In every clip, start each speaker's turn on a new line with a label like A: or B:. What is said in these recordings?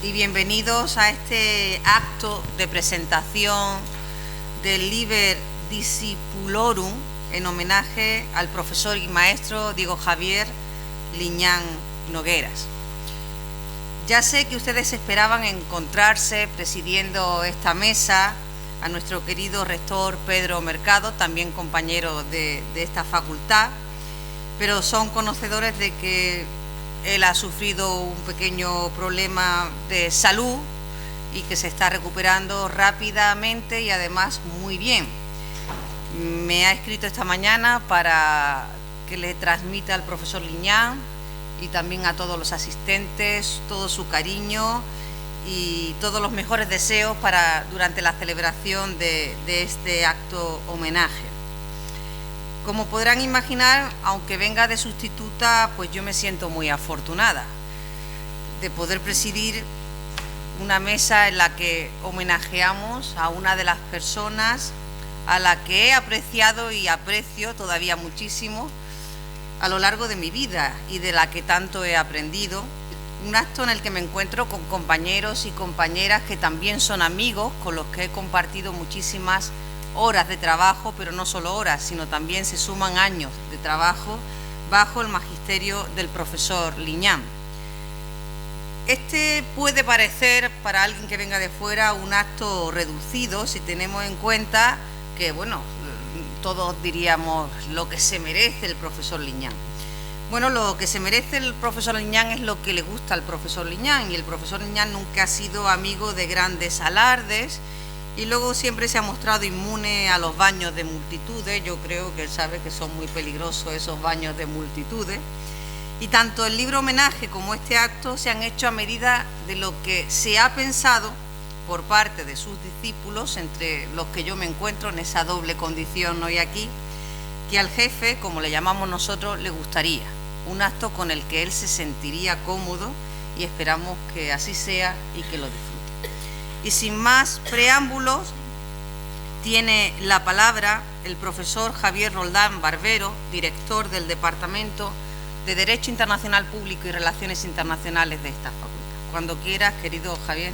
A: y bienvenidos a este acto de presentación del Liber Discipulorum en homenaje al profesor y maestro Diego Javier Liñán Nogueras. Ya sé que ustedes esperaban encontrarse presidiendo esta mesa a nuestro querido rector Pedro Mercado, también compañero de esta facultad, pero son conocedores de que él ha sufrido un pequeño problema de salud y que se está recuperando rápidamente y además muy bien. Me ha escrito esta mañana para que le transmita al profesor Liñán y también a todos los asistentes todo su cariño y todos los mejores deseos durante la celebración de este acto homenaje. Como podrán imaginar, aunque venga de sustituta, pues yo me siento muy afortunada de poder presidir una mesa en la que homenajeamos a una de las personas a la que he apreciado y aprecio todavía muchísimo a lo largo de mi vida y de la que tanto he aprendido. Un acto en el que me encuentro con compañeros y compañeras que también son amigos, con los que he compartido muchísimas horas de trabajo, pero no solo horas, sino también se suman años de trabajo bajo el magisterio del profesor Liñán. Este puede parecer, para alguien que venga de fuera, un acto reducido, si tenemos en cuenta que, bueno, todos diríamos lo que se merece el profesor Liñán. Bueno, lo que se merece el profesor Liñán es lo que le gusta al profesor Liñán, y el profesor Liñán nunca ha sido amigo de grandes alardes y luego siempre se ha mostrado inmune a los baños de multitudes. Yo creo que él sabe que son muy peligrosos esos baños de multitudes. Y tanto el libro homenaje como este acto se han hecho a medida de lo que se ha pensado por parte de sus discípulos, entre los que yo me encuentro en esa doble condición hoy aquí, que al jefe, como le llamamos nosotros, le gustaría. Un acto con el que él se sentiría cómodo y esperamos que así sea y que lo disfrute. Y sin más preámbulos, tiene la palabra el profesor Javier Roldán Barbero, director del Departamento de Derecho Internacional Público y Relaciones Internacionales de esta facultad. Cuando quieras, querido Javier.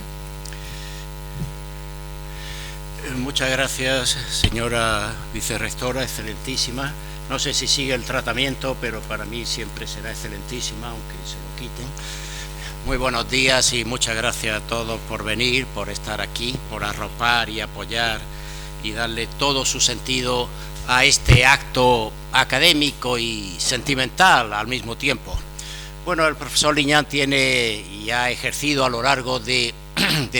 B: Muchas gracias, señora vicerrectora, excelentísima. No sé si sigue el tratamiento, pero para mí siempre será excelentísima, aunque se lo quiten. Muy buenos días y muchas gracias a todos por venir, por estar aquí, por arropar y apoyar y darle todo su sentido a este acto académico y sentimental al mismo tiempo. Bueno, el profesor Liñán tiene y ha ejercido a lo largo de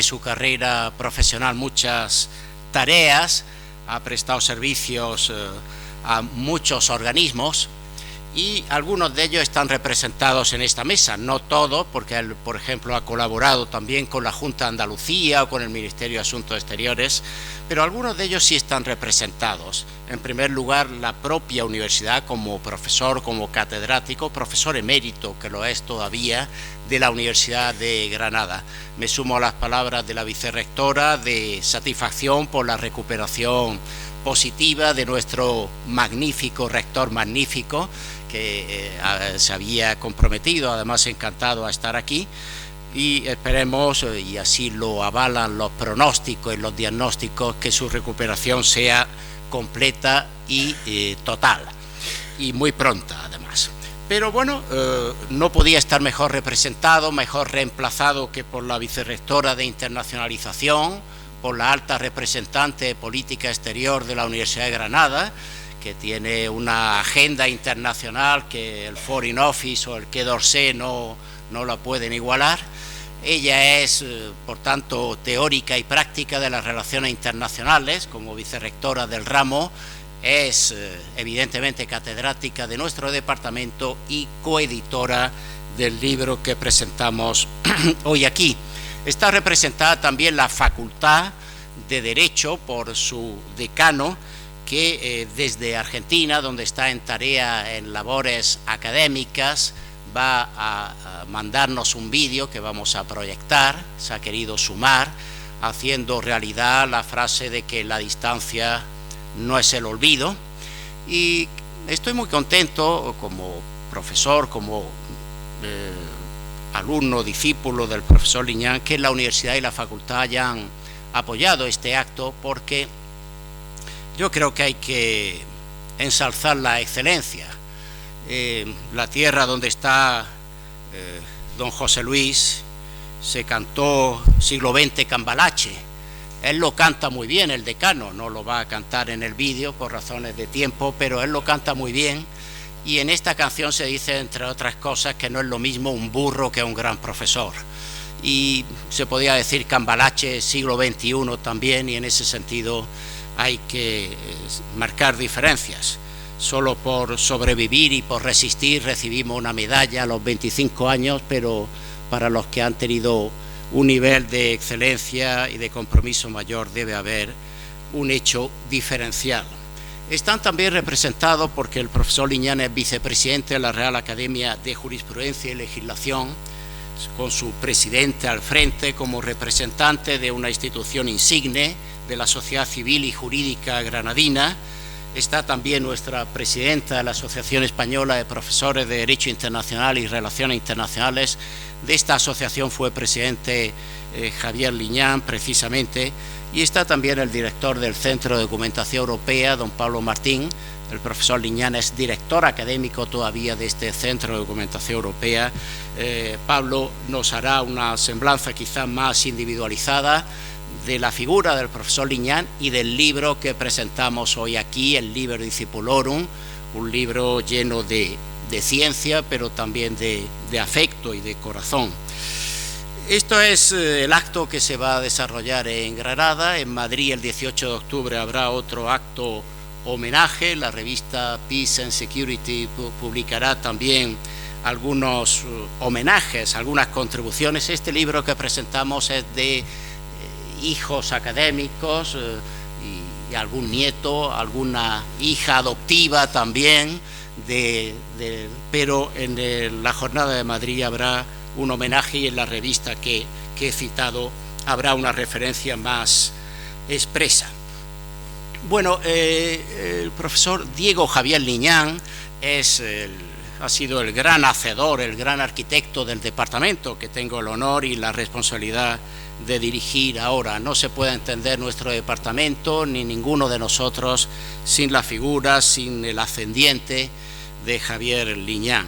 B: su carrera profesional muchas tareas, ha prestado servicios a muchos organismos y algunos de ellos están representados en esta mesa, no todos, porque él, por ejemplo, ha colaborado también con la Junta de Andalucía o con el Ministerio de Asuntos Exteriores, pero algunos de ellos sí están representados. En primer lugar, la propia universidad como profesor, como catedrático, profesor emérito, que lo es todavía, de la Universidad de Granada. Me sumo a las palabras de la vicerrectora de satisfacción por la recuperación positiva de nuestro magnífico rector magnífico, que se había comprometido, además encantado a estar aquí, y esperemos, y así lo avalan los pronósticos y los diagnósticos, que su recuperación sea completa y total, y muy pronta además. Pero bueno, no podía estar mejor representado, mejor reemplazado que por la vicerrectora de internacionalización, por la alta representante de política exterior de la Universidad de Granada, que tiene una agenda internacional que el Foreign Office o el Quai d'Orsay no la pueden igualar. Ella es, por tanto, teórica y práctica de las relaciones internacionales, como vicerrectora del ramo, es evidentemente catedrática de nuestro departamento y coeditora del libro que presentamos hoy aquí. Está representada también la Facultad de Derecho por su decano, que desde Argentina, donde está en tarea en labores académicas, va a mandarnos un vídeo que vamos a proyectar. Se ha querido sumar, haciendo realidad la frase de que la distancia no es el olvido, y estoy muy contento como profesor, como alumno, discípulo del profesor Liñán, que la universidad y la facultad hayan apoyado este acto, porque yo creo que hay que ensalzar la excelencia. La tierra donde está don José Luis se cantó siglo XX Cambalache. Él lo canta muy bien, el decano, no lo va a cantar en el vídeo por razones de tiempo, pero él lo canta muy bien, y en esta canción se dice, entre otras cosas, que no es lo mismo un burro que un gran profesor, y se podía decir Cambalache siglo XXI también, y en ese sentido hay que marcar diferencias. Solo por sobrevivir y por resistir recibimos una medalla a los 25 años, pero para los que han tenido un nivel de excelencia y de compromiso mayor debe haber un hecho diferencial. Están también representados porque el profesor Liñán es vicepresidente de la Real Academia de Jurisprudencia y Legislación, con su presidente al frente como representante de una institución insigne de la sociedad civil y jurídica granadina. Está también nuestra presidenta de la Asociación Española de Profesores de Derecho Internacional y Relaciones Internacionales. De esta asociación fue presidente Javier Liñán, precisamente, y está también el director del Centro de Documentación Europea, don Pablo Martín. El profesor Liñán es director académico todavía de este Centro de Documentación Europea. Pablo nos hará una semblanza quizás más individualizada de la figura del profesor Liñán y del libro que presentamos hoy aquí, el Liber Discipulorum, un libro lleno de ciencia, pero también de afecto y de corazón. Esto es el acto que se va a desarrollar en Granada. En Madrid, el 18 de octubre, habrá otro acto homenaje. La revista Peace and Security publicará también algunos homenajes, algunas contribuciones. Este libro que presentamos es de hijos académicos y algún nieto, alguna hija adoptiva también, pero en la jornada de Madrid habrá un homenaje, y en la revista que he citado habrá una referencia más expresa. Bueno, el profesor Diego Javier Liñán ha sido el gran hacedor, el gran arquitecto del departamento que tengo el honor y la responsabilidad de dirigir ahora. No se puede entender nuestro departamento ni ninguno de nosotros sin la figura, sin el ascendiente de Javier Liñán.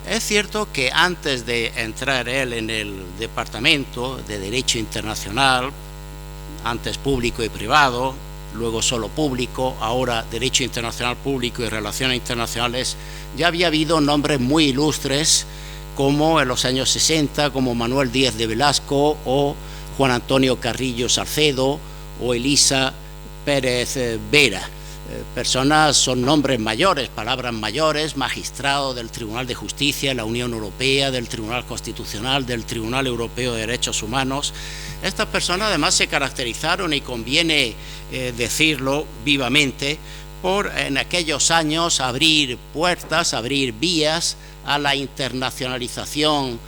B: Es cierto que antes de entrar él en el departamento de Derecho Internacional, antes público y privado, luego solo público, ahora Derecho Internacional Público y Relaciones Internacionales, ya había habido nombres muy ilustres, como en los años 60, como Manuel Díaz de Velasco o Juan Antonio Carrillo Salcedo o Elisa Pérez Vera. Personas, son nombres mayores, palabras mayores, magistrados del Tribunal de Justicia de la Unión Europea, del Tribunal Constitucional, del Tribunal Europeo de Derechos Humanos. Estas personas además se caracterizaron, y conviene decirlo vivamente, por en aquellos años abrir puertas, abrir vías a la internacionalización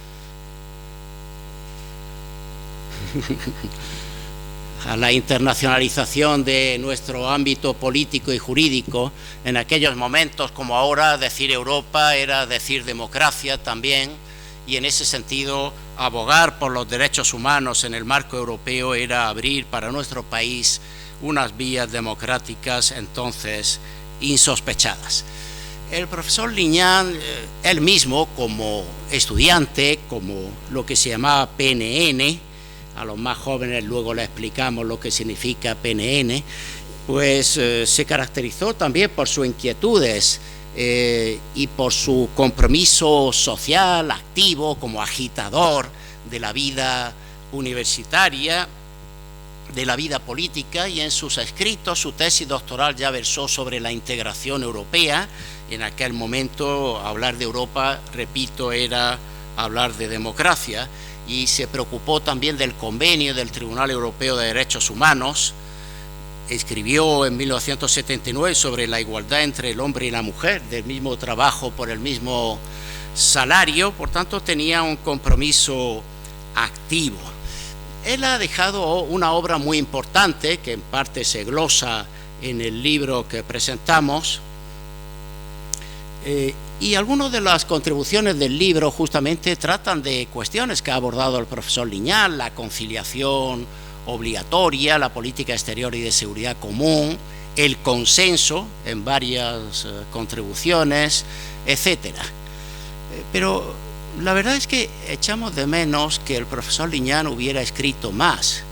B: de nuestro ámbito político y jurídico. En aquellos momentos, como ahora, decir Europa era decir democracia también, y en ese sentido abogar por los derechos humanos en el marco europeo era abrir para nuestro país unas vías democráticas entonces insospechadas. El profesor Liñán, él mismo como estudiante, como lo que se llamaba PNN, a los más jóvenes luego le explicamos lo que significa PNN, pues se caracterizó también por sus inquietudes y por su compromiso social, activo, como agitador de la vida universitaria, de la vida política, y en sus escritos, su tesis doctoral ya versó sobre la integración europea. En aquel momento hablar de Europa, repito, era hablar de democracia, y se preocupó también del convenio del Tribunal Europeo de Derechos Humanos. Escribió en 1979 sobre la igualdad entre el hombre y la mujer, del mismo trabajo por el mismo salario. Por tanto, tenía un compromiso activo. Él ha dejado una obra muy importante, que en parte se glosa en el libro que presentamos, Y algunas de las contribuciones del libro justamente tratan de cuestiones que ha abordado el profesor Liñán: la conciliación obligatoria, la política exterior y de seguridad común, el consenso en varias contribuciones, etcétera. Pero la verdad es que echamos de menos que el profesor Liñán hubiera escrito más,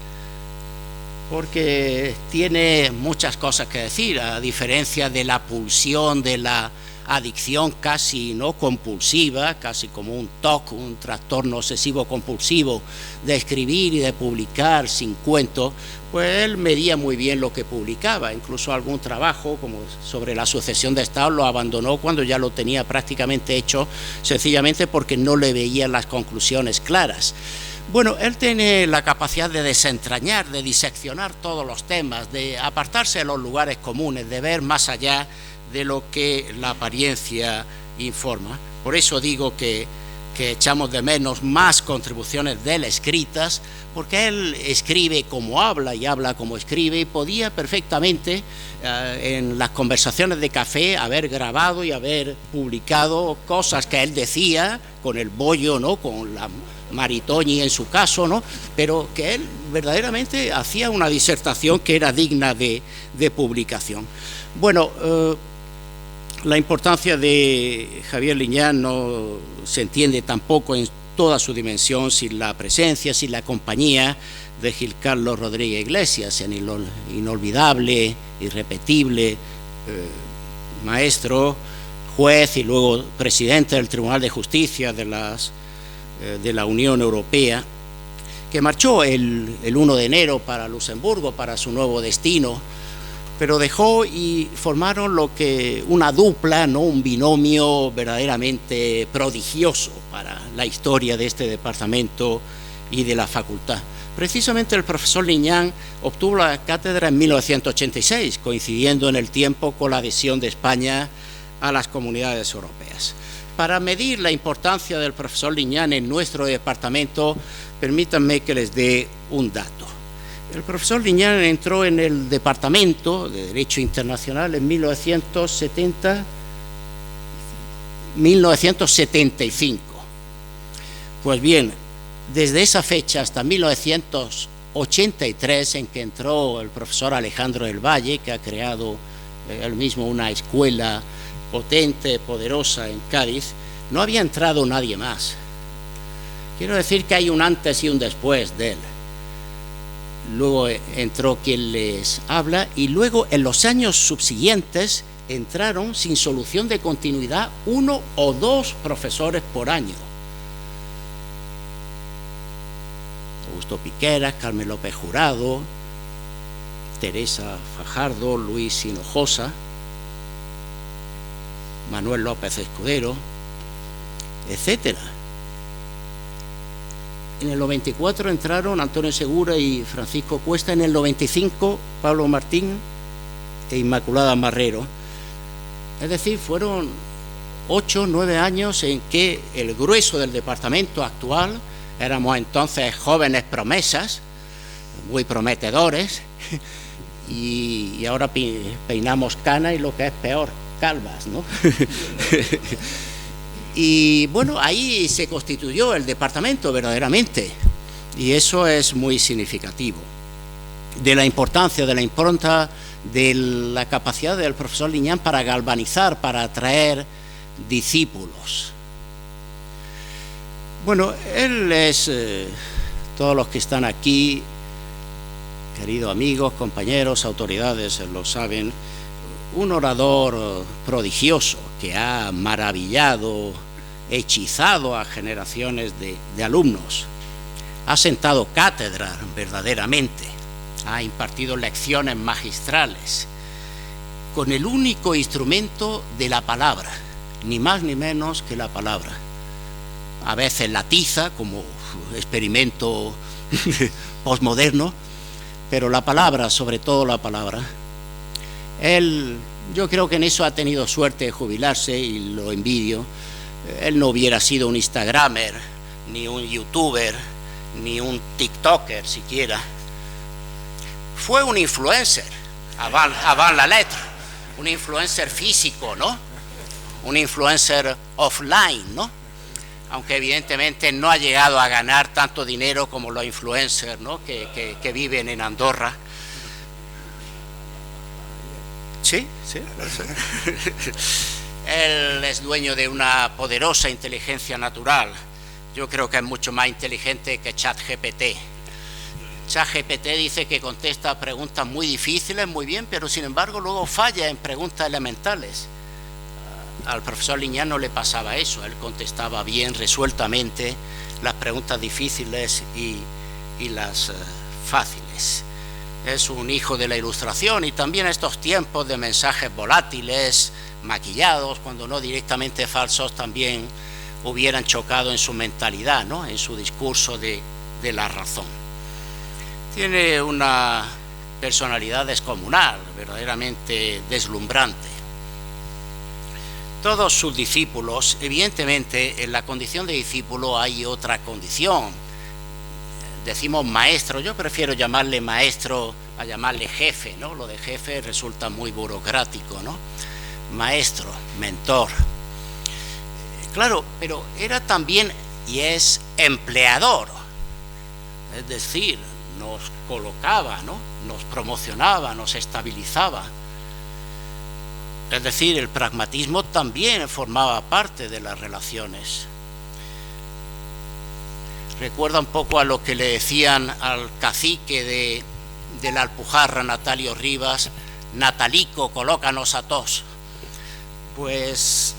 B: porque tiene muchas cosas que decir, a diferencia de la pulsión, de la adicción casi no compulsiva, casi como un TOC, un trastorno obsesivo compulsivo, de escribir y de publicar sin cuento. Pues él medía muy bien lo que publicaba. Incluso algún trabajo como sobre la sucesión de Estado lo abandonó cuando ya lo tenía prácticamente hecho, sencillamente porque no le veían las conclusiones claras. Bueno, él tiene la capacidad de desentrañar, de diseccionar todos los temas, de apartarse de los lugares comunes, de ver más allá de lo que la apariencia informa. Por eso digo que echamos de menos más contribuciones de él escritas, porque él escribe como habla y habla como escribe, y podía perfectamente en las conversaciones de café haber grabado y haber publicado cosas que él decía con el bollo, ¿no?, con la Maritoñi en su caso, ¿no?, pero que él verdaderamente hacía una disertación que era digna de publicación. Bueno, la importancia de Javier Liñán no se entiende tampoco en toda su dimensión sin la presencia, sin la compañía de Gil Carlos Rodríguez Iglesias, el inolvidable, irrepetible maestro, juez y luego presidente del Tribunal de Justicia de la Unión Europea, que marchó el 1 de enero para Luxemburgo, para su nuevo destino, pero dejó y formaron una dupla, ¿no?, un binomio verdaderamente prodigioso para la historia de este departamento y de la facultad. Precisamente el profesor Liñán obtuvo la cátedra en 1986, coincidiendo en el tiempo con la adhesión de España a las comunidades europeas. Para medir la importancia del profesor Liñán en nuestro departamento, permítanme que les dé un dato. El profesor Liñán entró en el Departamento de Derecho Internacional en 1975. Pues bien, desde esa fecha hasta 1983, en que entró el profesor Alejandro del Valle, que ha creado él mismo una escuela potente, poderosa en Cádiz, no había entrado nadie más. Quiero decir que hay un antes y un después de él. Luego entró quien les habla, y luego en los años subsiguientes entraron sin solución de continuidad 1 o 2 profesores por año. Augusto Piqueras, Carmen López Jurado, Teresa Fajardo, Luis Hinojosa, Manuel López Escudero, etcétera. En el 94 entraron Antonio Segura y Francisco Cuesta, en el 95 Pablo Martín e Inmaculada Marrero. Es decir, fueron 8 o 9 años en que el grueso del departamento actual, éramos entonces jóvenes promesas, muy prometedores, y ahora peinamos canas y lo que es peor, calvas, ¿no? Y bueno, ahí se constituyó el departamento verdaderamente, y eso es muy significativo de la importancia, de la impronta, de la capacidad del profesor Liñán para galvanizar, para atraer discípulos. Bueno, él es, todos los que están aquí, queridos amigos, compañeros, autoridades, lo saben, un orador prodigioso que ha maravillado, hechizado a generaciones de alumnos. Ha sentado cátedra verdaderamente, ha impartido lecciones magistrales con el único instrumento de la palabra, ni más ni menos que la palabra. A veces la tiza como experimento posmoderno, pero la palabra, sobre todo la palabra. Él, yo creo que en eso ha tenido suerte de jubilarse y lo envidio. Él no hubiera sido un instagramer, ni un youtuber, ni un tiktoker siquiera. Fue un influencer, avant la letra, un influencer físico, ¿no? un influencer offline, ¿no? Aunque evidentemente no ha llegado a ganar tanto dinero como los influencers, ¿no? que viven en Andorra. Sí. Él es dueño de una poderosa inteligencia natural. Yo creo que es mucho más inteligente que ChatGPT. ChatGPT dice que contesta preguntas muy difíciles, muy bien, pero sin embargo luego falla en preguntas elementales. Al profesor Liñán no le pasaba eso, él contestaba bien, resueltamente, las preguntas difíciles y las fáciles. Es un hijo de la Ilustración y también estos tiempos de mensajes volátiles, maquillados, cuando no directamente falsos, también hubieran chocado en su mentalidad, ¿no? En su discurso de la razón. Tiene una personalidad descomunal, verdaderamente deslumbrante. Todos sus discípulos, evidentemente en la condición de discípulo hay otra condición. Decimos maestro, yo prefiero llamarle maestro a llamarle jefe, ¿no? Lo de jefe resulta muy burocrático, ¿no? Maestro, mentor. Claro, pero era también y es empleador, es decir, nos colocaba, ¿no? Nos promocionaba, nos estabilizaba. Es decir, el pragmatismo también formaba parte de las relaciones. Recuerda un poco a lo que le decían al cacique de la Alpujarra, Natalio Rivas: Natalico, colócanos a todos. Pues,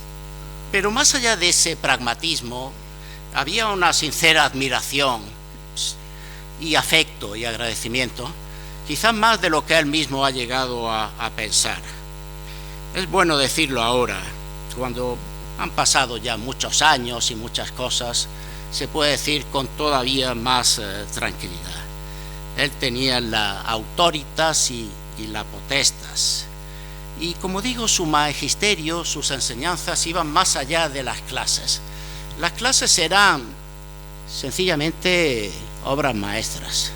B: pero más allá de ese pragmatismo, había una sincera admiración y afecto y agradecimiento, quizás más de lo que él mismo ha llegado a pensar. Es bueno decirlo ahora, cuando han pasado ya muchos años y muchas cosas, se puede decir con todavía más tranquilidad. Él tenía la autoritas y la potestas. Y como digo, su magisterio, sus enseñanzas iban más allá de las clases. Las clases eran sencillamente obras maestras.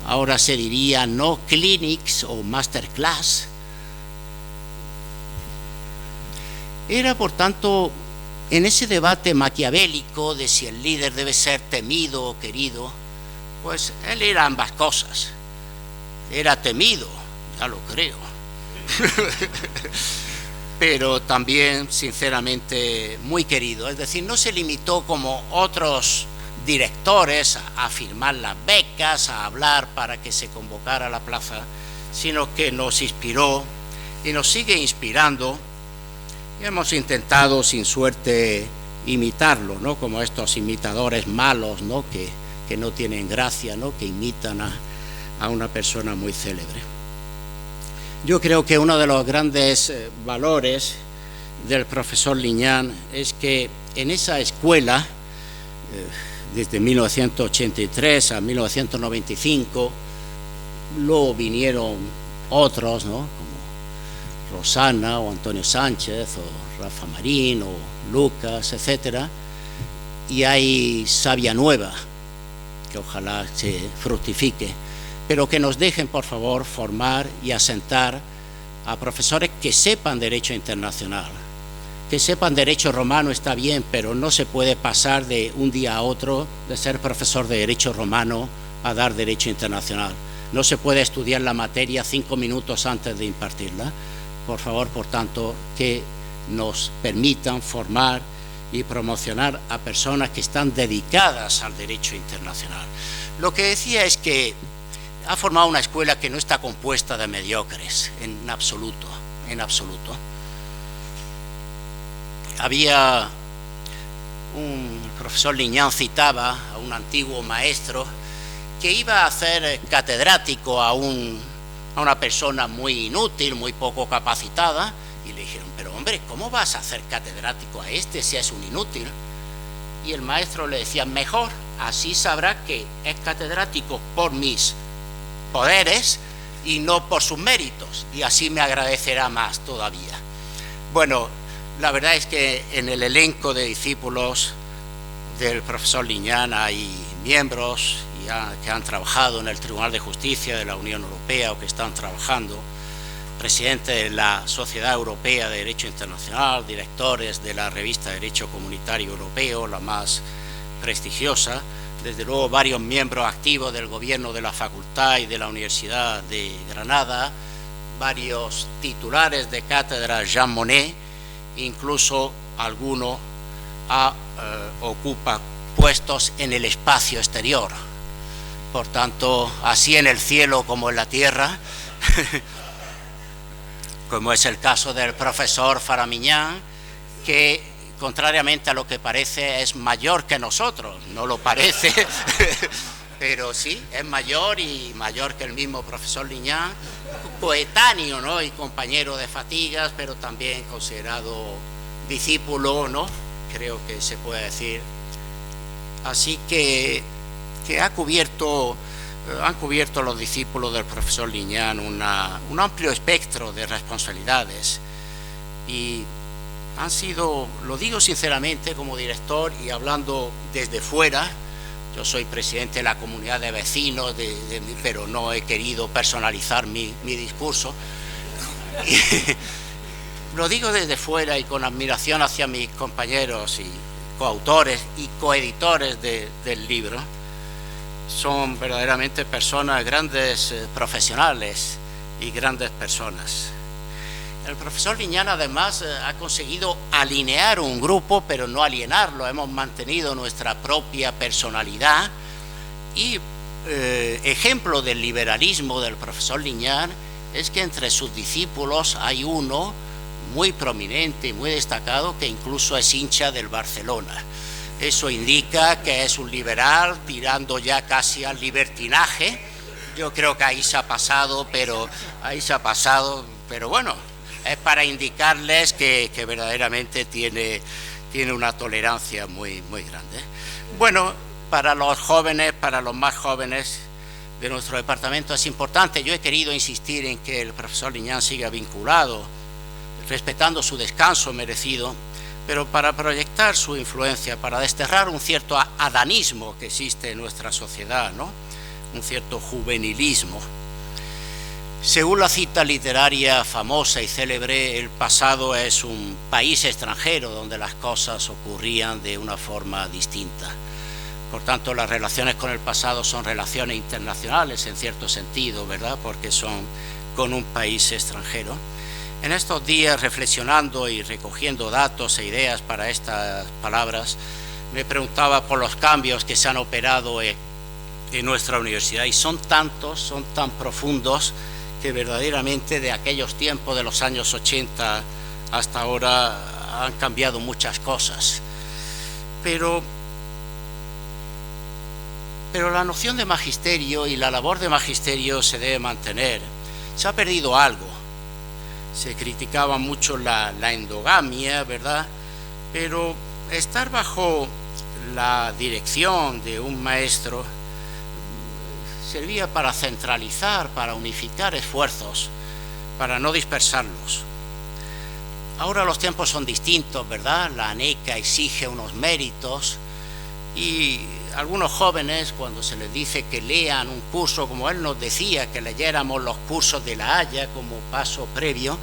B: Ahora se diría no clinics o masterclass. Era, por tanto, en ese debate maquiavélico de si el líder debe ser temido o querido, pues él era ambas cosas. Era temido, ya lo creo, pero también, sinceramente, muy querido. Es decir, no se limitó como otros directores a firmar las becas, a hablar para que se convocara a la plaza, sino que nos inspiró y nos sigue inspirando. Y hemos intentado, sin suerte, imitarlo, ¿no? Como estos imitadores malos, ¿no? Que no tienen gracia, ¿no? Que imitan a una persona muy célebre. Yo creo que uno de los grandes valores del profesor Liñán es que en esa escuela, desde 1983 a 1995, luego vinieron otros, ¿no? Rosana o Antonio Sánchez o Rafa Marín o Lucas, etcétera, y hay savia nueva que ojalá se fructifique, pero que nos dejen, por favor, formar y asentar a profesores que sepan derecho internacional, que sepan derecho romano. Está bien, pero no se puede pasar de un día a otro de ser profesor de derecho romano a dar derecho internacional. No se puede estudiar la materia 5 minutos antes de impartirla. Por favor, por tanto, que nos permitan formar y promocionar a personas que están dedicadas al derecho internacional. Lo que decía es que ha formado una escuela que no está compuesta de mediocres, en absoluto, en absoluto. Había un profesor Liñán, citaba a un antiguo maestro que iba a hacer catedrático a una persona muy inútil, muy poco capacitada, y le dijeron: pero hombre, ¿cómo vas a hacer catedrático a este si es un inútil? Y el maestro le decía: mejor, así sabrá que es catedrático por mis poderes y no por sus méritos, y así me agradecerá más todavía. Bueno, la verdad es que en el elenco de discípulos del profesor Liñán hay miembros que han trabajado en el Tribunal de Justicia de la Unión Europea o que están trabajando, presidente de la Sociedad Europea de Derecho Internacional, directores de la revista Derecho Comunitario Europeo, la más prestigiosa, desde luego varios miembros activos del gobierno de la facultad y de la Universidad de Granada, varios titulares de cátedra Jean Monnet, incluso alguno ocupa puestos en el espacio exterior. Por tanto, así en el cielo como en la tierra, como es el caso del profesor Faramiñán, que contrariamente a lo que parece es mayor que nosotros, no lo parece, pero sí, es mayor y mayor que el mismo profesor Liñán, coetáneo, ¿no?, y compañero de fatigas, pero también considerado discípulo, ¿no?, creo que se puede decir. Así que han cubierto los discípulos del profesor Liñán un amplio espectro de responsabilidades y han sido, lo digo sinceramente como director y hablando desde fuera, yo soy presidente de la comunidad de vecinos, pero no he querido personalizar mi discurso. Lo digo desde fuera y con admiración hacia mis compañeros y coautores y coeditores del libro. Son verdaderamente personas, grandes profesionales y grandes personas. El profesor Liñán además ha conseguido alinear un grupo, pero no alienarlo. Hemos mantenido nuestra propia personalidad y ejemplo del liberalismo del profesor Liñán es que entre sus discípulos hay uno muy prominente y muy destacado que incluso es hincha del Barcelona. Eso indica que es un liberal tirando ya casi al libertinaje. Yo creo que ahí se ha pasado, pero bueno, es para indicarles que verdaderamente tiene una tolerancia muy, muy grande. Bueno, para los jóvenes, para los más jóvenes de nuestro departamento es importante. Yo he querido insistir en que el profesor Liñán siga vinculado, respetando su descanso merecido, pero para proyectar su influencia, para desterrar un cierto adanismo que existe en nuestra sociedad, ¿no?, un cierto juvenilismo. Según la cita literaria famosa y célebre, el pasado es un país extranjero donde las cosas ocurrían de una forma distinta. Por tanto, las relaciones con el pasado son relaciones internacionales en cierto sentido, ¿verdad?, porque son con un país extranjero. En estos días, reflexionando y recogiendo datos e ideas para estas palabras, me preguntaba por los cambios que se han operado en nuestra universidad, y son tantos, son tan profundos, que verdaderamente de aquellos tiempos de los años 80 hasta ahora han cambiado muchas cosas. Pero la noción de magisterio y la labor de magisterio se debe mantener. Se ha perdido algo. Se criticaba mucho la endogamia, ¿verdad? Pero estar bajo la dirección de un maestro servía para centralizar, para unificar esfuerzos, para no dispersarlos. Ahora los tiempos son distintos, ¿verdad? La ANECA exige unos méritos y algunos jóvenes, cuando se les dice que lean un curso, como él nos decía, que leyéramos los cursos de La Haya como paso previo,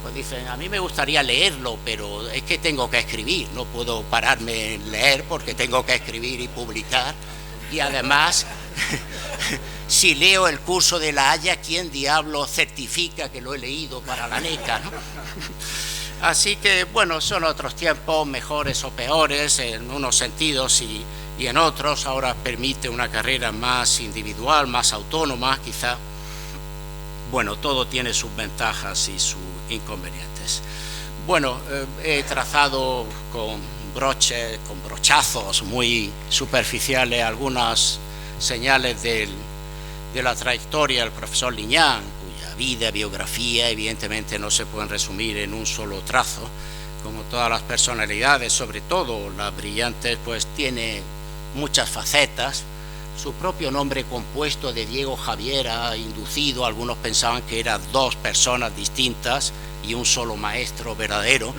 B: pues dicen, a mí me gustaría leerlo, pero es que tengo que escribir, no puedo pararme en leer porque tengo que escribir y publicar. Y además, si leo el curso de La Haya, ¿quién diablo certifica que lo he leído para la ANECA, ¿no? Así que, bueno, son otros tiempos, mejores o peores en unos sentidos y en otros. Ahora permite una carrera más individual, más autónoma, quizá. Bueno, todo tiene sus ventajas y sus inconvenientes. Bueno, he trazado con brochazos muy superficiales algunas señales de la trayectoria del profesor Liñán, cuya vida, biografía, evidentemente no se pueden resumir en un solo trazo. Como todas las personalidades, sobre todo las brillantes, pues tiene muchas facetas. Su propio nombre compuesto de Diego Javier ha inducido, algunos pensaban que eran dos personas distintas y un solo maestro verdadero.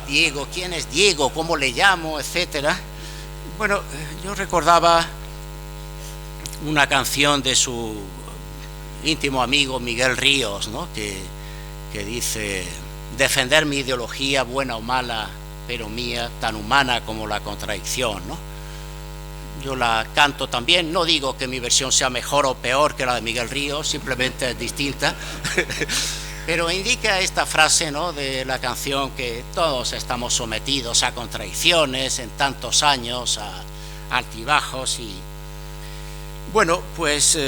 B: Diego, ¿quién es Diego? ¿Cómo le llamo? Etcétera. Bueno, yo recordaba una canción de su íntimo amigo Miguel Ríos, ¿no? que dice: defender mi ideología, buena o mala, pero mía, tan humana como la contradicción, ¿no? Yo la canto también, no digo que mi versión sea mejor o peor que la de Miguel Ríos, simplemente es distinta, pero indica esta frase, ¿no?, de la canción, que todos estamos sometidos a contradicciones en tantos años, a altibajos. Y bueno, pues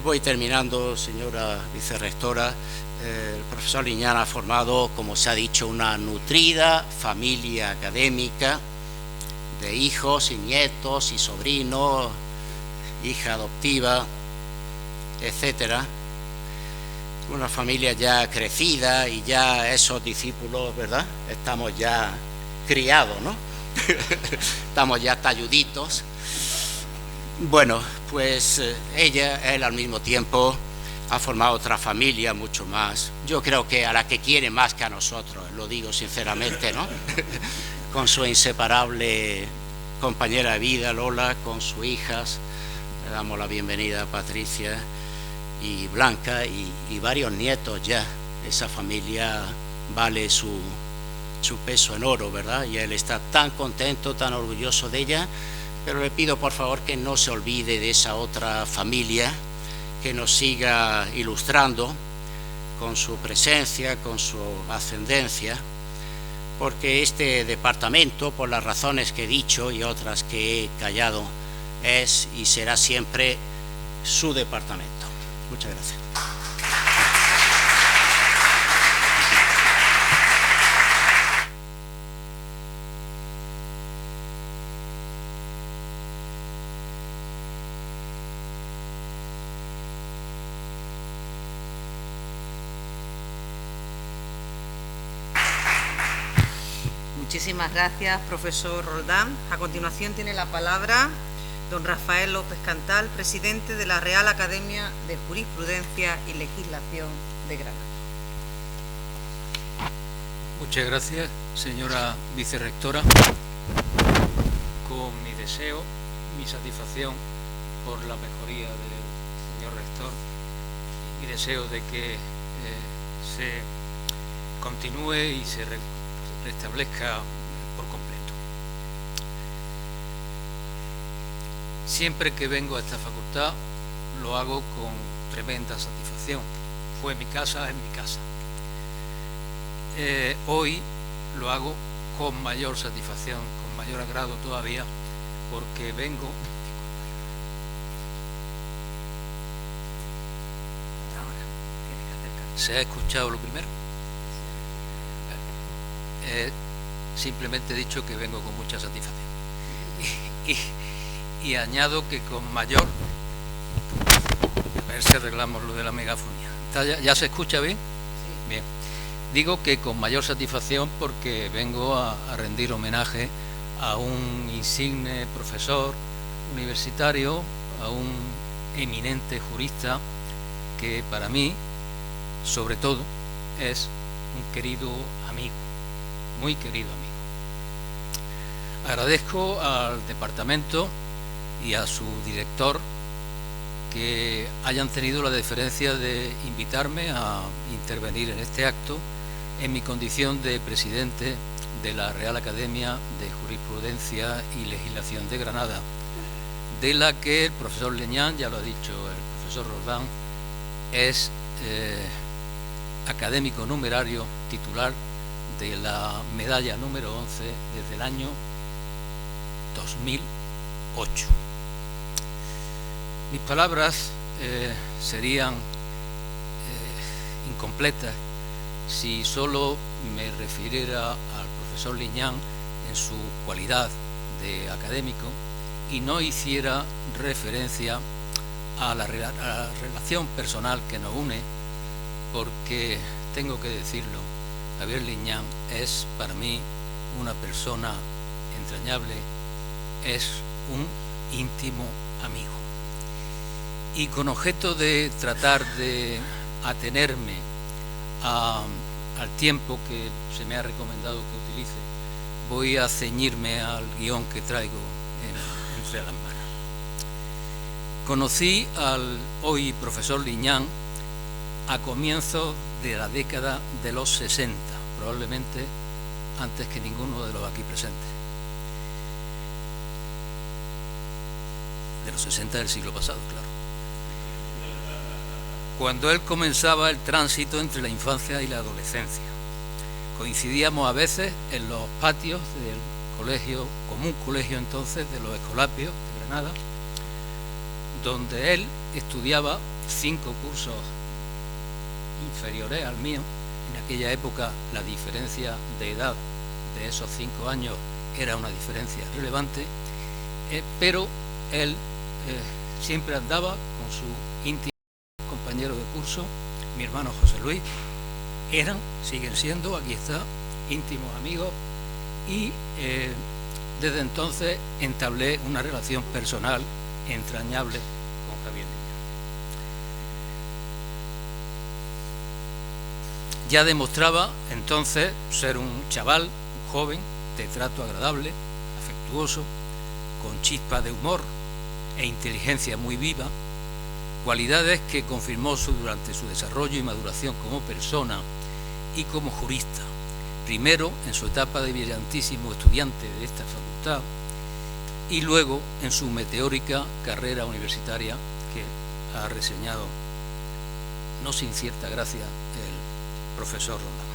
B: voy terminando, señora vicerrectora. El profesor Liñán ha formado, como se ha dicho, una nutrida familia académica de hijos y nietos y sobrinos, hija adoptiva, etcétera. Una familia ya crecida, y ya esos discípulos, ¿verdad?, estamos ya criados, ¿no? Estamos ya talluditos. Bueno, pues él al mismo tiempo ha formado otra familia mucho más, yo creo que a la que quiere más que a nosotros, lo digo sinceramente, ¿no? Con su inseparable compañera de vida, Lola, con sus hijas. Le damos la bienvenida a Patricia y Blanca, y varios nietos ya. Esa familia vale su peso en oro, ¿verdad? Y él está tan contento, tan orgulloso de ella, pero le pido por favor que no se olvide de esa otra familia, que nos siga ilustrando con su presencia, con su ascendencia, porque este departamento, por las razones que he dicho y otras que he callado, es y será siempre su departamento. Muchas gracias.
A: Muchísimas gracias, profesor Roldán. A continuación tiene la palabra don Rafael López Cantal, presidente de la Real Academia de Jurisprudencia y Legislación de Granada.
C: Muchas gracias, señora vicerrectora. Con mi deseo, mi satisfacción por la mejoría del señor rector, mi deseo de que se continúe y se restablezca por completo. Siempre que vengo a esta facultad lo hago con tremenda satisfacción. Fue mi casa, es mi casa. Hoy lo hago con mayor satisfacción, con mayor agrado todavía, porque vengo... ¿Se ha escuchado lo primero? Simplemente he dicho que vengo con mucha satisfacción y añado que con mayor, a ver si arreglamos lo de la megafonía. ¿Ya se escucha bien? Sí. Bien, digo que con mayor satisfacción porque vengo a rendir homenaje a un insigne profesor universitario, a un eminente jurista que para mí, sobre todo, es un querido amigo, muy querido amigo. Agradezco al departamento y a su director que hayan tenido la deferencia de invitarme a intervenir en este acto en mi condición de presidente de la Real Academia de Jurisprudencia y Legislación de Granada, de la que el profesor Liñán, ya lo ha dicho el profesor Roldán, es académico numerario titular de la medalla número 11 desde el año 2008. Mis palabras serían incompletas si solo me refiriera al profesor Liñán en su cualidad de académico y no hiciera referencia a la relación personal que nos une, porque tengo que decirlo, Javier Liñán es para mí una persona entrañable, es un íntimo amigo. Y con objeto de tratar de atenerme al tiempo que se me ha recomendado que utilice, voy a ceñirme al guión que traigo entre las manos. Conocí al hoy profesor Liñán a comienzos de la década de los 60, probablemente antes que ninguno de los aquí presentes. De los 60 del siglo pasado, claro. Cuando él comenzaba el tránsito entre la infancia y la adolescencia. Coincidíamos a veces en los patios del colegio, común colegio entonces, de los Escolapios de Granada, donde él estudiaba 5 cursos inferiores al mío. En aquella época la diferencia de edad de esos 5 años era una diferencia relevante, pero él siempre andaba con su íntimo compañero de curso, mi hermano José Luis. Siguen siendo, aquí está, íntimos amigos, y desde entonces entablé una relación personal entrañable con Javier Liñán. Ya demostraba entonces ser un chaval, un joven, de trato agradable, afectuoso, con chispa de humor e inteligencia muy viva, cualidades que confirmó durante su desarrollo y maduración como persona y como jurista, primero en su etapa de brillantísimo estudiante de esta facultad y luego en su meteórica carrera universitaria que ha reseñado, no sin cierta gracia, el profesor Roldán.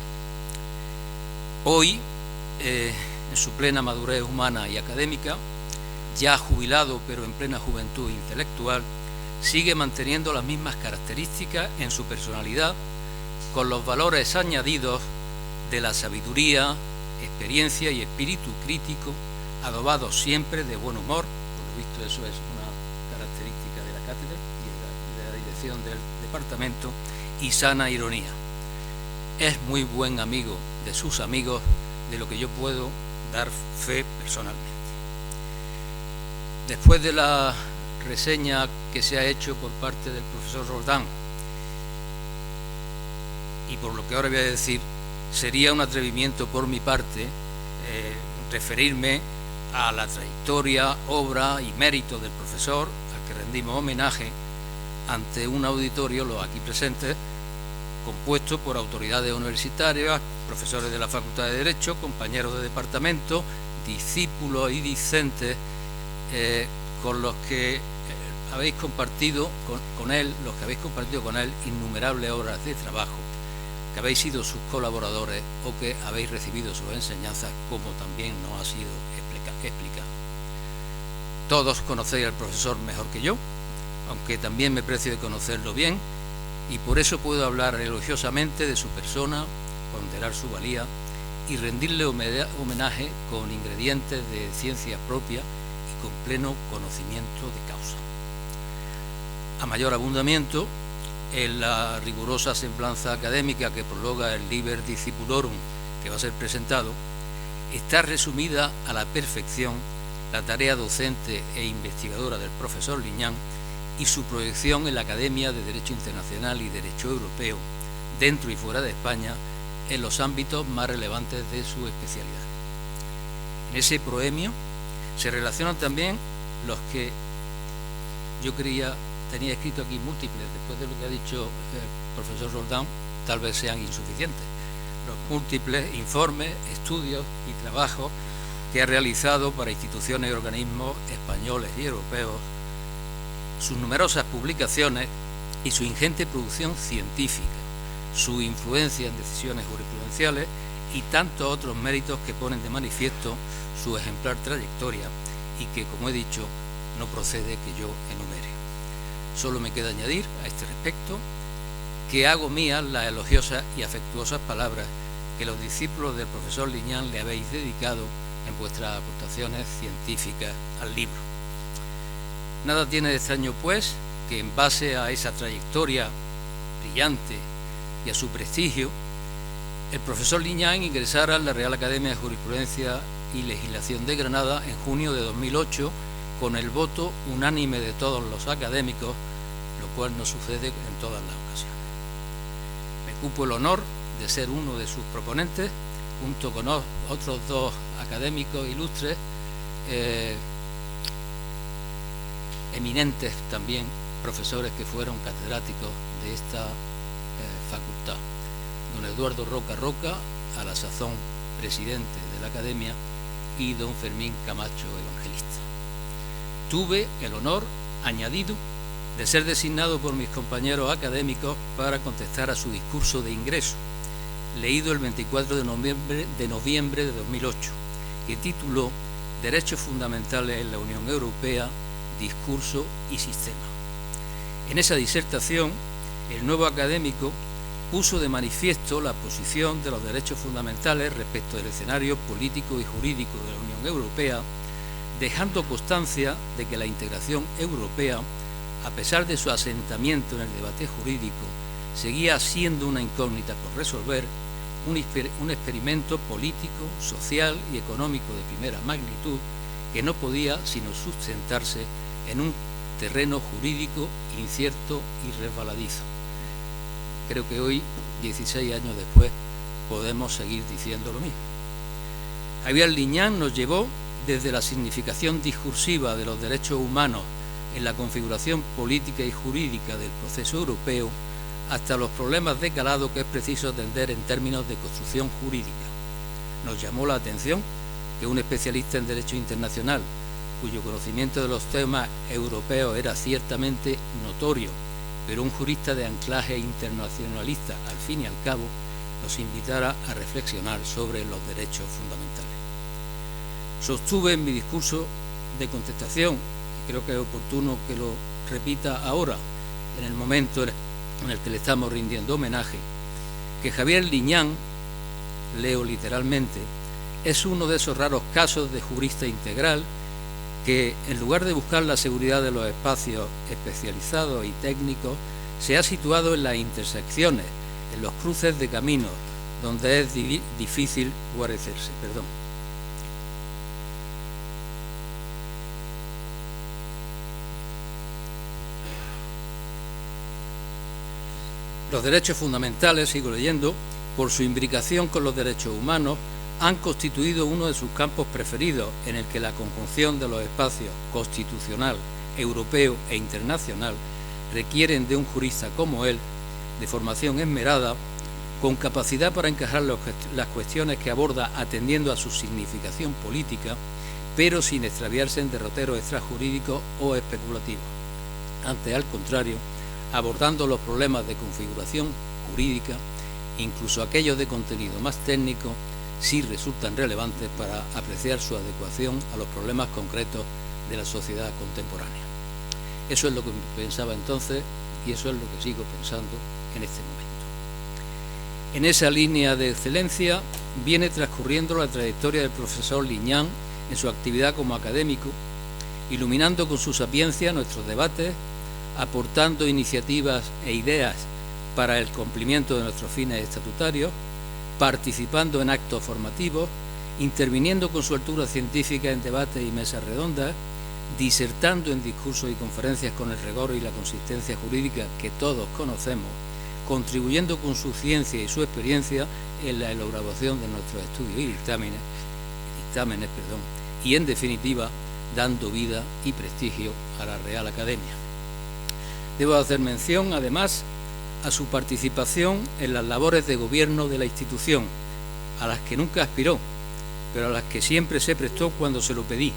C: Hoy, en su plena madurez humana y académica, ya jubilado pero en plena juventud intelectual, sigue manteniendo las mismas características en su personalidad, con los valores añadidos de la sabiduría, experiencia y espíritu crítico, adobados siempre de buen humor. Por lo visto eso es una característica de la cátedra y de la dirección del departamento, y sana ironía. Es muy buen amigo de sus amigos, de lo que yo puedo dar fe personalmente. Después de la reseña que se ha hecho por parte del profesor Roldán, y por lo que ahora voy a decir, sería un atrevimiento por mi parte referirme a la trayectoria, obra y mérito del profesor, al que rendimos homenaje ante un auditorio, los aquí presentes, compuesto por autoridades universitarias, profesores de la Facultad de Derecho, compañeros de departamento, discípulos y discentes, con los que habéis compartido con él, innumerables horas de trabajo, que habéis sido sus colaboradores o que habéis recibido sus enseñanzas, como también nos ha sido explicado. Todos conocéis al profesor mejor que yo, aunque también me precio de conocerlo bien, y por eso puedo hablar elogiosamente de su persona, ponderar su valía y rendirle homenaje con ingredientes de ciencia propia y con pleno conocimiento de causa. A mayor abundamiento, en la rigurosa semblanza académica que prologa el Liber Discipulorum que va a ser presentado, está resumida a la perfección la tarea docente e investigadora del profesor Liñán y su proyección en la Academia de Derecho Internacional y Derecho Europeo, dentro y fuera de España, en los ámbitos más relevantes de su especialidad. En ese proemio se relacionan también los que yo tenía escrito aquí múltiples, después de lo que ha dicho el profesor Roldán, tal vez sean insuficientes, los múltiples informes, estudios y trabajos que ha realizado para instituciones y organismos españoles y europeos, sus numerosas publicaciones y su ingente producción científica, su influencia en decisiones jurisprudenciales y tantos otros méritos que ponen de manifiesto su ejemplar trayectoria y que, como he dicho, no procede que yo enumere. Solo me queda añadir a este respecto que hago mías las elogiosas y afectuosas palabras que los discípulos del profesor Liñán le habéis dedicado en vuestras aportaciones científicas al libro. Nada tiene de extraño, pues, que en base a esa trayectoria brillante y a su prestigio, el profesor Liñán ingresara en la Real Academia de Jurisprudencia y Legislación de Granada en junio de 2008 con el voto unánime de todos los académicos, lo cual no sucede en todas las ocasiones. Me cupo el honor de ser uno de sus proponentes, junto con otros 2 académicos ilustres, eminentes también profesores que fueron catedráticos de esta Eduardo Roca Roca, a la sazón presidente de la Academia, y don Fermín Camacho Evangelista. Tuve el honor añadido de ser designado por mis compañeros académicos para contestar a su discurso de ingreso, leído el 24 de noviembre de 2008, que tituló Derechos fundamentales en la Unión Europea, discurso y sistema. En esa disertación, el nuevo académico puso de manifiesto la posición de los derechos fundamentales respecto del escenario político y jurídico de la Unión Europea, dejando constancia de que la integración europea, a pesar de su asentamiento en el debate jurídico, seguía siendo una incógnita por resolver, un experimento político, social y económico de primera magnitud que no podía sino sustentarse en un terreno jurídico incierto y resbaladizo. Creo que hoy, 16 años después, podemos seguir diciendo lo mismo. Javier Liñán nos llevó desde la significación discursiva de los derechos humanos en la configuración política y jurídica del proceso europeo hasta los problemas de calado que es preciso atender en términos de construcción jurídica. Nos llamó la atención que un especialista en derecho internacional, cuyo conocimiento de los temas europeos era ciertamente notorio, pero un jurista de anclaje internacionalista, al fin y al cabo, nos invitara a reflexionar sobre los derechos fundamentales. Sostuve en mi discurso de contestación, y creo que es oportuno que lo repita ahora, en el momento en el que le estamos rindiendo homenaje, que Javier Liñán, leo literalmente, es uno de esos raros casos de jurista integral que, en lugar de buscar la seguridad de los espacios especializados y técnicos, se ha situado en las intersecciones, en los cruces de caminos, donde es difícil guarecerse. Los derechos fundamentales, sigo leyendo, por su imbricación con los derechos humanos, han constituido uno de sus campos preferidos, en el que la conjunción de los espacios constitucional, europeo e internacional requieren de un jurista como él, de formación esmerada, con capacidad para encajar las cuestiones que aborda atendiendo a su significación política, pero sin extraviarse en derroteros extrajurídicos o especulativos. Antes, al contrario, abordando los problemas de configuración jurídica, incluso aquellos de contenido más técnico, sí resultan relevantes para apreciar su adecuación a los problemas concretos de la sociedad contemporánea. Eso es lo que pensaba entonces y eso es lo que sigo pensando en este momento. En esa línea de excelencia viene transcurriendo la trayectoria del profesor Liñán en su actividad como académico, iluminando con su sapiencia nuestros debates, aportando iniciativas e ideas para el cumplimiento de nuestros fines estatutarios, participando en actos formativos, interviniendo con su altura científica en debates y mesas redondas, disertando en discursos y conferencias con el rigor y la consistencia jurídica que todos conocemos, contribuyendo con su ciencia y su experiencia en la elaboración de nuestros estudios y dictámenes, y en definitiva, dando vida y prestigio a la Real Academia. Debo hacer mención, además, a su participación en las labores de gobierno de la institución, a las que nunca aspiró, pero a las que siempre se prestó cuando se lo pedí,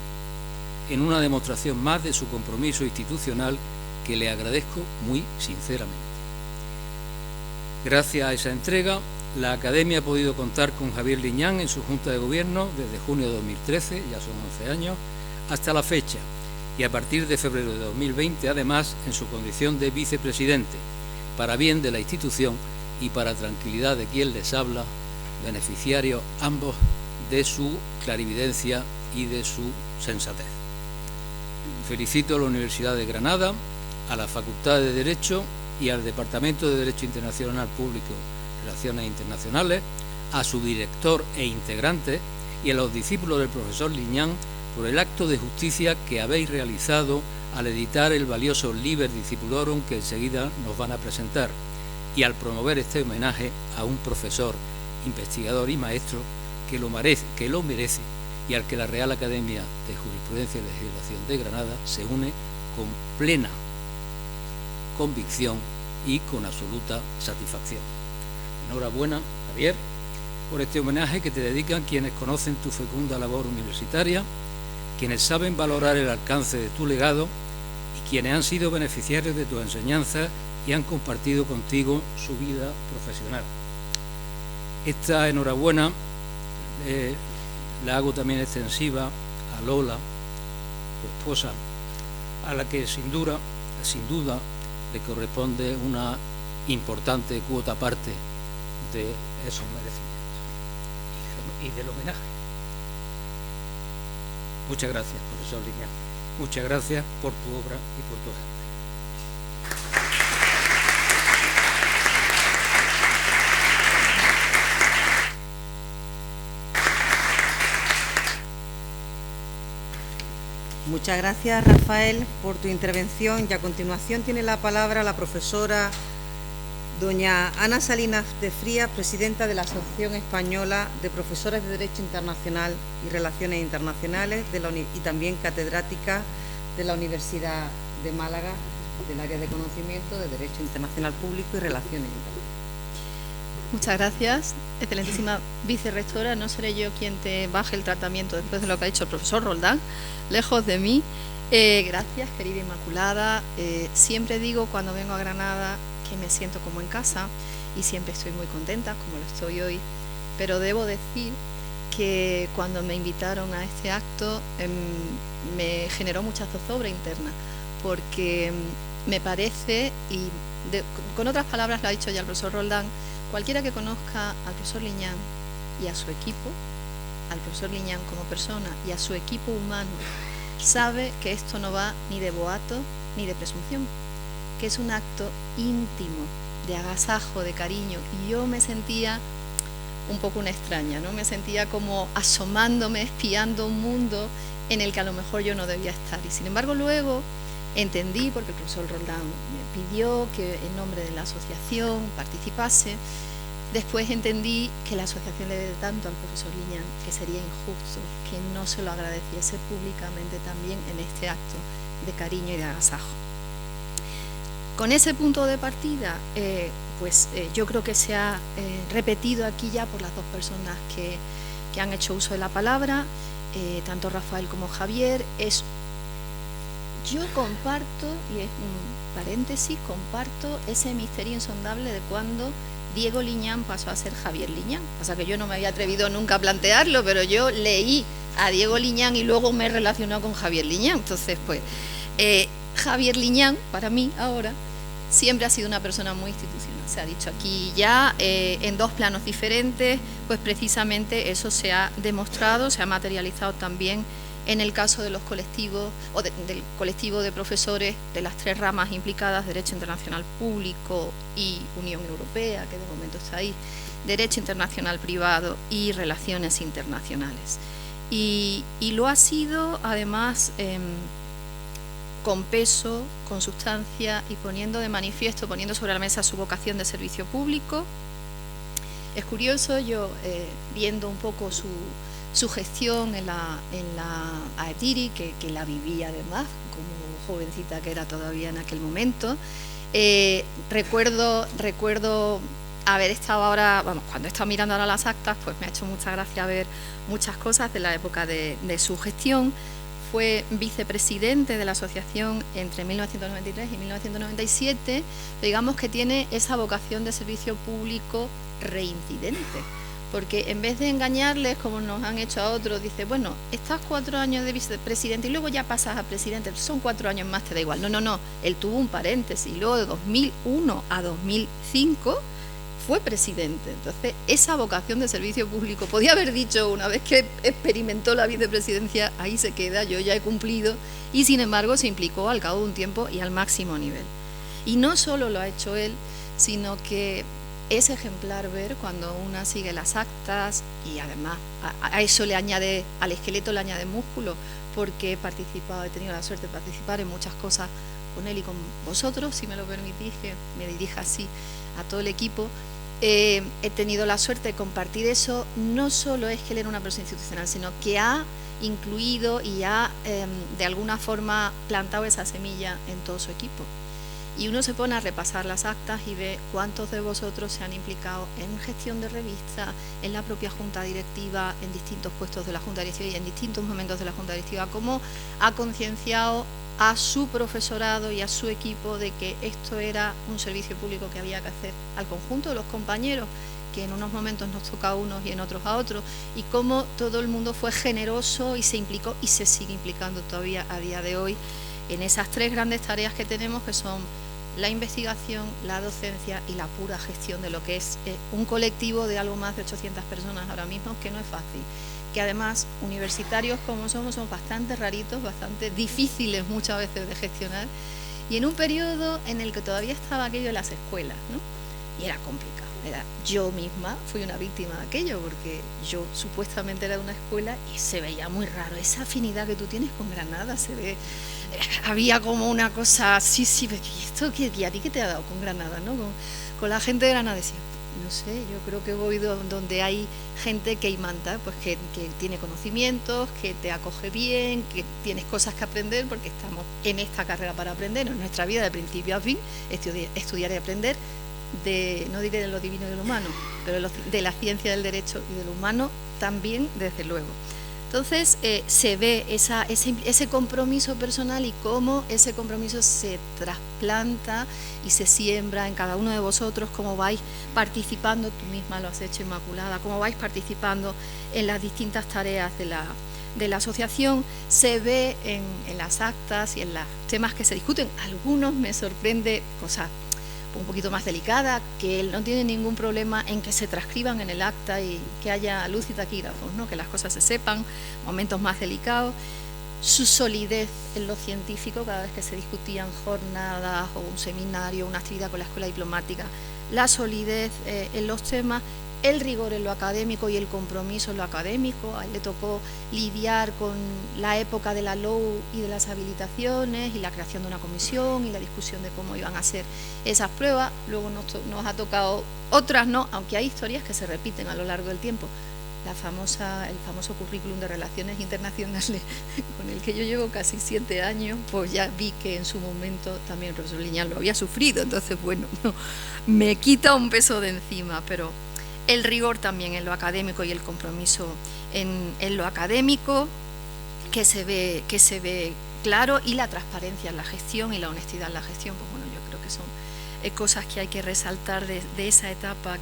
C: en una demostración más de su compromiso institucional que le agradezco muy sinceramente. Gracias a esa entrega, la Academia ha podido contar con Javier Liñán en su Junta de Gobierno desde junio de 2013, ya son 11 años, hasta la fecha, y a partir de febrero de 2020, además, en su condición de vicepresidente, para bien de la institución y para tranquilidad de quien les habla, beneficiarios ambos de su clarividencia y de su sensatez. Felicito a la Universidad de Granada, a la Facultad de Derecho y al Departamento de Derecho Internacional Público, Relaciones Internacionales, a su director e integrantes y a los discípulos del profesor Liñán por el acto de justicia que habéis realizado al editar el valioso Liber Discipulorum que enseguida nos van a presentar, y al promover este homenaje a un profesor, investigador y maestro que lo merece y al que la Real Academia de Jurisprudencia y Legislación de Granada se une con plena convicción y con absoluta satisfacción. Enhorabuena Javier, por este homenaje que te dedican quienes conocen tu fecunda labor universitaria, quienes saben valorar el alcance de tu legado y quienes han sido beneficiarios de tu enseñanza y han compartido contigo su vida profesional. Esta enhorabuena la hago también extensiva a Lola, tu esposa, a la que sin duda le corresponde una importante cuota parte de esos merecimientos y del homenaje. Muchas gracias, profesor Liñán. Muchas gracias por tu obra y por tu ejemplo.
A: Muchas gracias, Rafael, por tu intervención, y a continuación tiene la palabra la profesora doña Ana Salinas de Frías, presidenta de la Asociación Española de Profesores de Derecho Internacional y Relaciones Internacionales y también catedrática de la Universidad de Málaga del área de conocimiento de Derecho Internacional Público y Relaciones Internacionales.
D: Muchas gracias, excelentísima vicerrectora. No seré yo quien te baje el tratamiento después de lo que ha dicho el profesor Roldán, lejos de mí. Gracias, querida Inmaculada. Siempre digo cuando vengo a Granada que me siento como en casa y siempre estoy muy contenta, como lo estoy hoy. Pero debo decir que cuando me invitaron a este acto me generó mucha zozobra interna, porque me parece, y con otras palabras lo ha dicho ya el profesor Roldán, cualquiera que conozca al profesor Liñán y a su equipo, al profesor Liñán como persona y a su equipo humano, sabe que esto no va ni de boato ni de presunción, que es un acto íntimo, de agasajo, de cariño. Y yo me sentía un poco una extraña, ¿no? Me sentía como asomándome, espiando un mundo en el que a lo mejor yo no debía estar. Y sin embargo luego entendí, porque el profesor Roldán me pidió que en nombre de la asociación participase. Después entendí que la asociación le debe tanto al profesor Liñán que sería injusto que no se lo agradeciese públicamente también en este acto de cariño y de agasajo. Con ese punto de partida, yo creo que se ha repetido aquí ya por las dos personas que han hecho uso de la palabra, tanto Rafael como Javier. Yo comparto, y es un paréntesis, comparto ese misterio insondable de cuando Diego Liñán pasó a ser Javier Liñán. O sea que yo no me había atrevido nunca a plantearlo, pero yo leí a Diego Liñán y luego me relacionó con Javier Liñán. Entonces, Javier Liñán, para mí ahora, siempre ha sido una persona muy institucional. Se ha dicho aquí ya en dos planos diferentes, pues precisamente eso se ha demostrado, se ha materializado también en el caso de los colectivos, o del colectivo de profesores de las tres ramas implicadas, Derecho Internacional Público y Unión Europea, que de momento está ahí, Derecho Internacional Privado y Relaciones Internacionales. Y lo ha sido, además, con peso, con sustancia y poniendo de manifiesto, poniendo sobre la mesa su vocación de servicio público. Es curioso, yo viendo un poco su gestión en la AETIRI, que la vivía además, como jovencita que era todavía en aquel momento. Recuerdo haber estado ahora, cuando he estado mirando ahora las actas, pues me ha hecho mucha gracia ver muchas cosas de la época de su gestión. Fue vicepresidente de la asociación entre 1993 y 1997, digamos que tiene esa vocación de servicio público reincidente, porque en vez de engañarles como nos han hecho a otros, dice, bueno, estás 4 años de vicepresidente y luego ya pasas a presidente, son 4 años más, te da igual. No, él tuvo un paréntesis, luego de 2001 a 2005 fue presidente. Entonces, esa vocación de servicio público, podía haber dicho una vez que experimentó la vicepresidencia, ahí se queda, yo ya he cumplido, y sin embargo se implicó al cabo de un tiempo y al máximo nivel. Y no solo lo ha hecho él, sino que es ejemplar ver cuando una sigue las actas, y además a eso le añade, al esqueleto le añade músculo, porque he tenido la suerte de participar en muchas cosas con él y con vosotros, si me lo permitís, que me dirija así a todo el equipo. He tenido la suerte de compartir eso. No solo es que él era una persona institucional, sino que ha incluido y ha de alguna forma plantado esa semilla en todo su equipo. Y uno se pone a repasar las actas y ve cuántos de vosotros se han implicado en gestión de revista, en la propia junta directiva, en distintos puestos de la junta directiva y en distintos momentos de la junta directiva, cómo ha concienciado a su profesorado y a su equipo de que esto era un servicio público que había que hacer al conjunto de los compañeros, que en unos momentos nos toca a unos y en otros a otros, y cómo todo el mundo fue generoso y se implicó y se sigue implicando todavía a día de hoy en esas 3 grandes tareas que tenemos, que son la investigación, la docencia y la pura gestión de lo que es un colectivo de algo más de 800 personas ahora mismo, que no es fácil, que además universitarios como somos bastante raritos, bastante difíciles muchas veces de gestionar, y en un periodo en el que todavía estaba aquello de las escuelas, ¿no? Y era complicado. Yo misma fui una víctima de aquello, porque yo supuestamente era de una escuela y se veía muy raro. Esa afinidad que tú tienes con Granada, se ve, había como una cosa, sí, ¿y esto qué? ¿Y a ti qué te ha dado con Granada, no? Con la gente de Granada decía, no sé, yo creo que he oído donde hay gente que imanta, pues que tiene conocimientos, que te acoge bien, que tienes cosas que aprender, porque estamos en esta carrera para aprender, en nuestra vida de principio a fin, estudiar y aprender, no diré de lo divino y de lo humano, pero de la ciencia del derecho y de lo humano también, desde luego. Entonces se ve ese compromiso personal y cómo ese compromiso se trasplanta y se siembra en cada uno de vosotros, cómo vais participando, tú misma lo has hecho, Inmaculada, cómo vais participando en las distintas tareas de la asociación. Se ve en las actas y en los temas que se discuten. Algunos me sorprende cosas un poquito más delicada, que él no tiene ningún problema en que se transcriban en el acta y que haya luz y taquígrafos, ¿no? Que las cosas se sepan, momentos más delicados. Su solidez en lo científico, cada vez que se discutían jornadas o un seminario, una actividad con la escuela diplomática, la solidez en los temas, el rigor en lo académico y el compromiso en lo académico. A él le tocó lidiar con la época de la LOU y de las habilitaciones y la creación de una comisión y la discusión de cómo iban a ser esas pruebas. Luego nos ha tocado otras, no, aunque hay historias que se repiten a lo largo del tiempo. El famoso currículum de Relaciones Internacionales, con el que yo llevo casi 7 años, pues ya vi que en su momento también el profesor Liñán lo había sufrido, entonces bueno, no, me quita un peso de encima, pero el rigor también en lo académico y el compromiso en lo académico que se ve claro, y la transparencia en la gestión y la honestidad en la gestión, pues bueno, yo creo que son cosas que hay que resaltar de esa etapa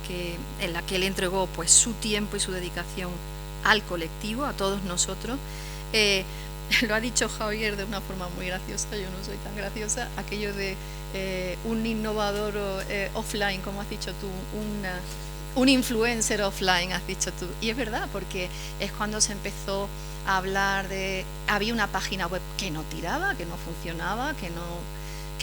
D: en la que él entregó pues su tiempo y su dedicación al colectivo, a todos nosotros. Lo ha dicho Javier de una forma muy graciosa, yo no soy tan graciosa, aquello de un innovador offline, como has dicho tú, un influencer offline, has dicho tú, y es verdad, porque es cuando se empezó a hablar había una página web que no tiraba, que no funcionaba, que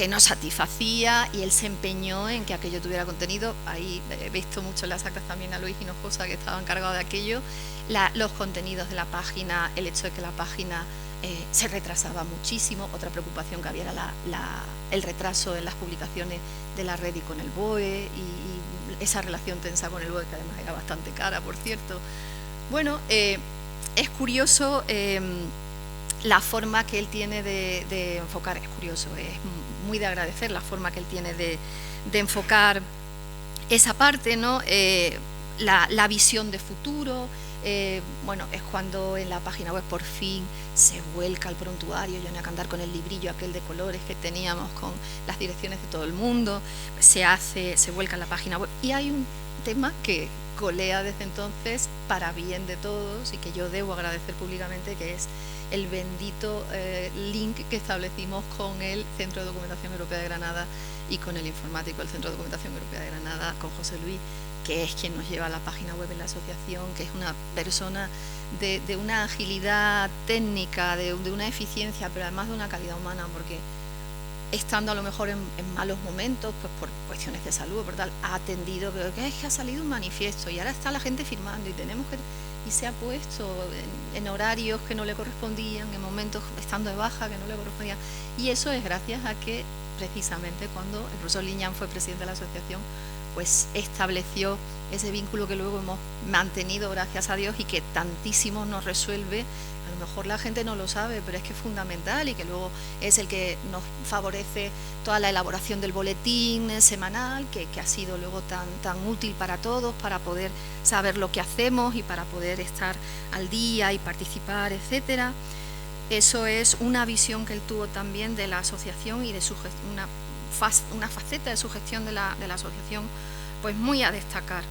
D: no satisfacía, y él se empeñó en que aquello tuviera contenido. Ahí he visto mucho en las actas también a Luis Hinojosa, que estaba encargado de aquello, los contenidos de la página, el hecho de que la página se retrasaba muchísimo. Otra preocupación que había era el retraso en las publicaciones de la red y con el BOE, y esa relación tensa con el BOE, que además era bastante cara, por cierto. Bueno, es curioso la forma que él tiene de enfocar, es curioso, es muy de agradecer la forma que él tiene de enfocar esa parte, ¿no? La visión de futuro. Bueno, es cuando en la página web por fin se vuelca el prontuario. Yo no que andar con el librillo aquel de colores que teníamos con las direcciones de todo el mundo, se vuelca en la página web, y hay un tema que colea desde entonces para bien de todos y que yo debo agradecer públicamente, que es el bendito link que establecimos con el Centro de Documentación Europea de Granada y con el informático del Centro de Documentación Europea de Granada, con José Luis, que es quien nos lleva a la página web de la asociación, que es una persona de una agilidad técnica, de una eficiencia, pero además de una calidad humana, porque estando a lo mejor en malos momentos, pues por cuestiones de salud, por tal, ha atendido, pero que es que ha salido un manifiesto y ahora está la gente firmando y tenemos que... y se ha puesto en horarios que no le correspondían, en momentos estando de baja que no le correspondían, y eso es gracias a que precisamente cuando el profesor Liñán fue presidente de la asociación, pues estableció ese vínculo que luego hemos mantenido, gracias a Dios, y que tantísimo nos resuelve. A lo mejor la gente no lo sabe, pero es que es fundamental, y que luego es el que nos favorece toda la elaboración del boletín semanal, que ha sido luego tan útil para todos, para poder saber lo que hacemos y para poder estar al día y participar, etcétera. Eso es una visión que él tuvo también de la asociación y de su una faceta de su gestión de la asociación, pues muy a destacar.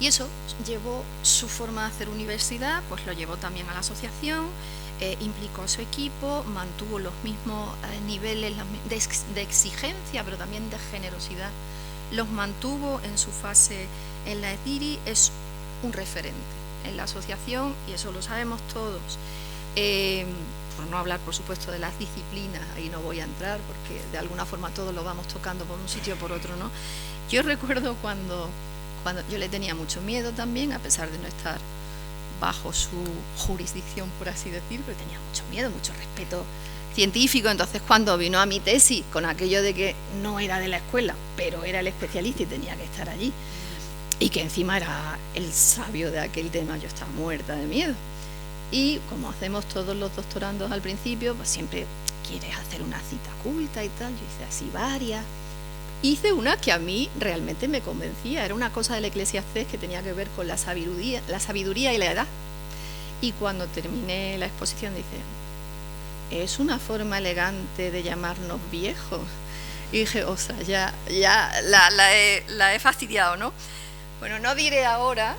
D: Y eso llevó su forma de hacer universidad, pues lo llevó también a la asociación, implicó a su equipo, mantuvo los mismos niveles de exigencia, pero también de generosidad, los mantuvo en su fase en la EDIRI. Es un referente en la asociación, y eso lo sabemos todos. Por no hablar, por supuesto, de las disciplinas, ahí no voy a entrar, porque de alguna forma todos lo vamos tocando por un sitio o por otro, ¿no? Yo recuerdo cuando yo le tenía mucho miedo también, a pesar de no estar bajo su jurisdicción, por así decir, pero tenía mucho miedo, mucho respeto científico. Entonces, cuando vino a mi tesis, con aquello de que no era de la escuela, pero era el especialista y tenía que estar allí, y que encima era el sabio de aquel tema, yo estaba muerta de miedo. Y como hacemos todos los doctorandos al principio, pues siempre quieres hacer una cita culta y tal. Yo hice así varias. Hice una que a mí realmente me convencía. Era una cosa del Eclesiastés que tenía que ver con la sabiduría y la edad. Y cuando terminé la exposición dice, es una forma elegante de llamarnos viejos. Y dije, o sea, ya la he fastidiado, ¿no? Bueno, no diré ahora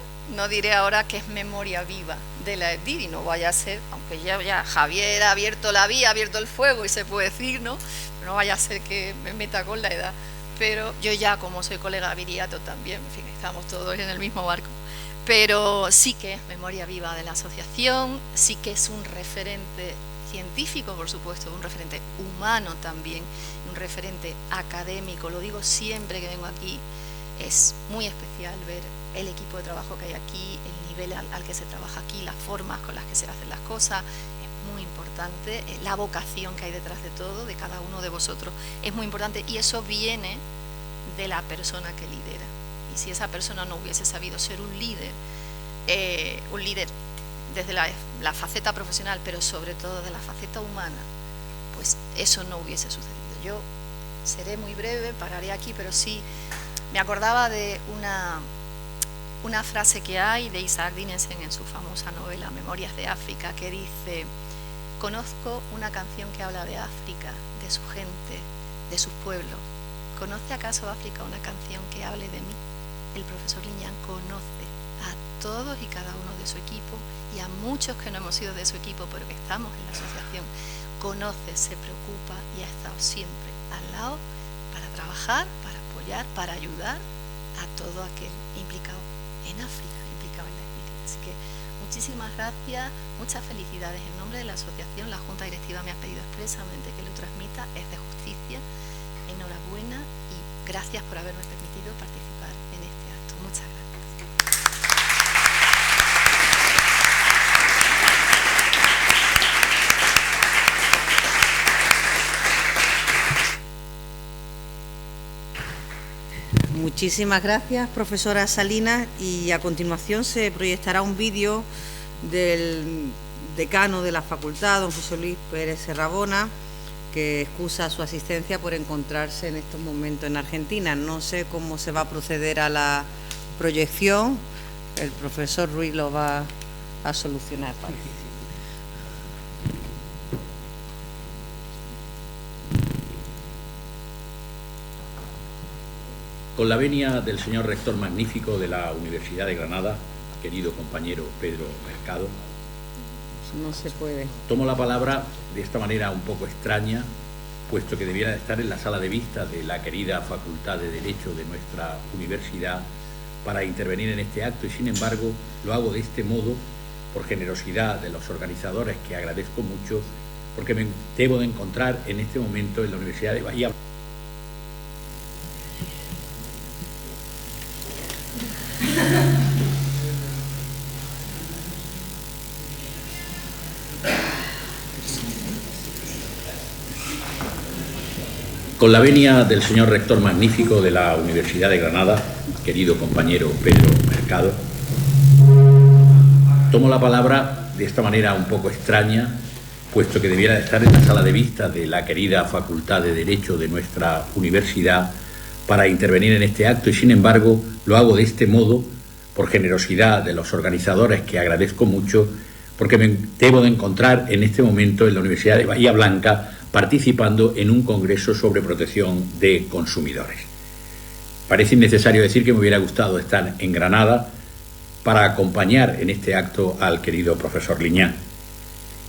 D: que es memoria viva de la EDIRI, no vaya a ser, aunque ya Javier ha abierto la vía, ha abierto el fuego y se puede decir, ¿no? Pero no vaya a ser que me meta con la edad. Pero yo ya, como soy colega Viriato también, en fin, estamos todos en el mismo barco. Pero sí que es memoria viva de la asociación, sí que es un referente científico, por supuesto, un referente humano también, un referente académico. Lo digo siempre que vengo aquí, es muy especial ver el equipo de trabajo que hay aquí, el nivel al que se trabaja aquí, las formas con las que se hacen las cosas. Es muy importante, la vocación que hay detrás de todo, de cada uno de vosotros, es muy importante, y eso viene de la persona que lidera. Y si esa persona no hubiese sabido ser un líder desde la faceta profesional, pero sobre todo de la faceta humana, pues eso no hubiese sucedido. Yo seré muy breve, pararé aquí, pero sí me acordaba de una frase que hay de Isaac Dinesen en su famosa novela Memorias de África, que dice: conozco una canción que habla de África, de su gente, de sus pueblos. ¿Conoce acaso África una canción que hable de mí? El profesor Liñán conoce a todos y cada uno de su equipo, y a muchos que no hemos sido de su equipo pero que estamos en la asociación. Conoce, se preocupa y ha estado siempre al lado para trabajar, para apoyar, para ayudar a todo aquel implicado en África, implicado en la EDIRI. Así que muchísimas gracias, muchas felicidades en nombre de la asociación. La Junta Directiva me ha pedido expresamente que lo transmita, es de justicia. Enhorabuena y gracias por haberme permitido participar en este acto. Muchas gracias.
A: Muchísimas gracias, profesora Salinas, y a continuación se proyectará un vídeo del decano de la facultad, don José Luis Pérez Serrabona, que excusa su asistencia por encontrarse en estos momentos en Argentina. No sé cómo se va a proceder a la proyección, el profesor Ruiz lo va a solucionar.
E: Con la venia del señor rector magnífico de la Universidad de Granada, querido compañero Pedro Mercado,
A: No se puede.
E: tomo la palabra de esta manera un poco extraña, puesto que debiera estar en la sala de vista de la querida Facultad de Derecho de nuestra universidad para intervenir en este acto, y sin embargo lo hago de este modo por generosidad de los organizadores, que agradezco mucho, porque me debo de encontrar en este momento en la Universidad de Bahía. Con la venia del señor rector magnífico de la Universidad de Granada, querido compañero Pedro Mercado, tomo la palabra de esta manera un poco extraña, puesto que debiera estar en la sala de vista de la querida Facultad de Derecho de nuestra universidad para intervenir en este acto, y sin embargo lo hago de este modo por generosidad de los organizadores, que agradezco mucho, porque me debo de encontrar en este momento en la Universidad de Bahía Blanca participando en un congreso sobre protección de consumidores. Parece innecesario decir que me hubiera gustado estar en Granada para acompañar en este acto al querido profesor Liñán.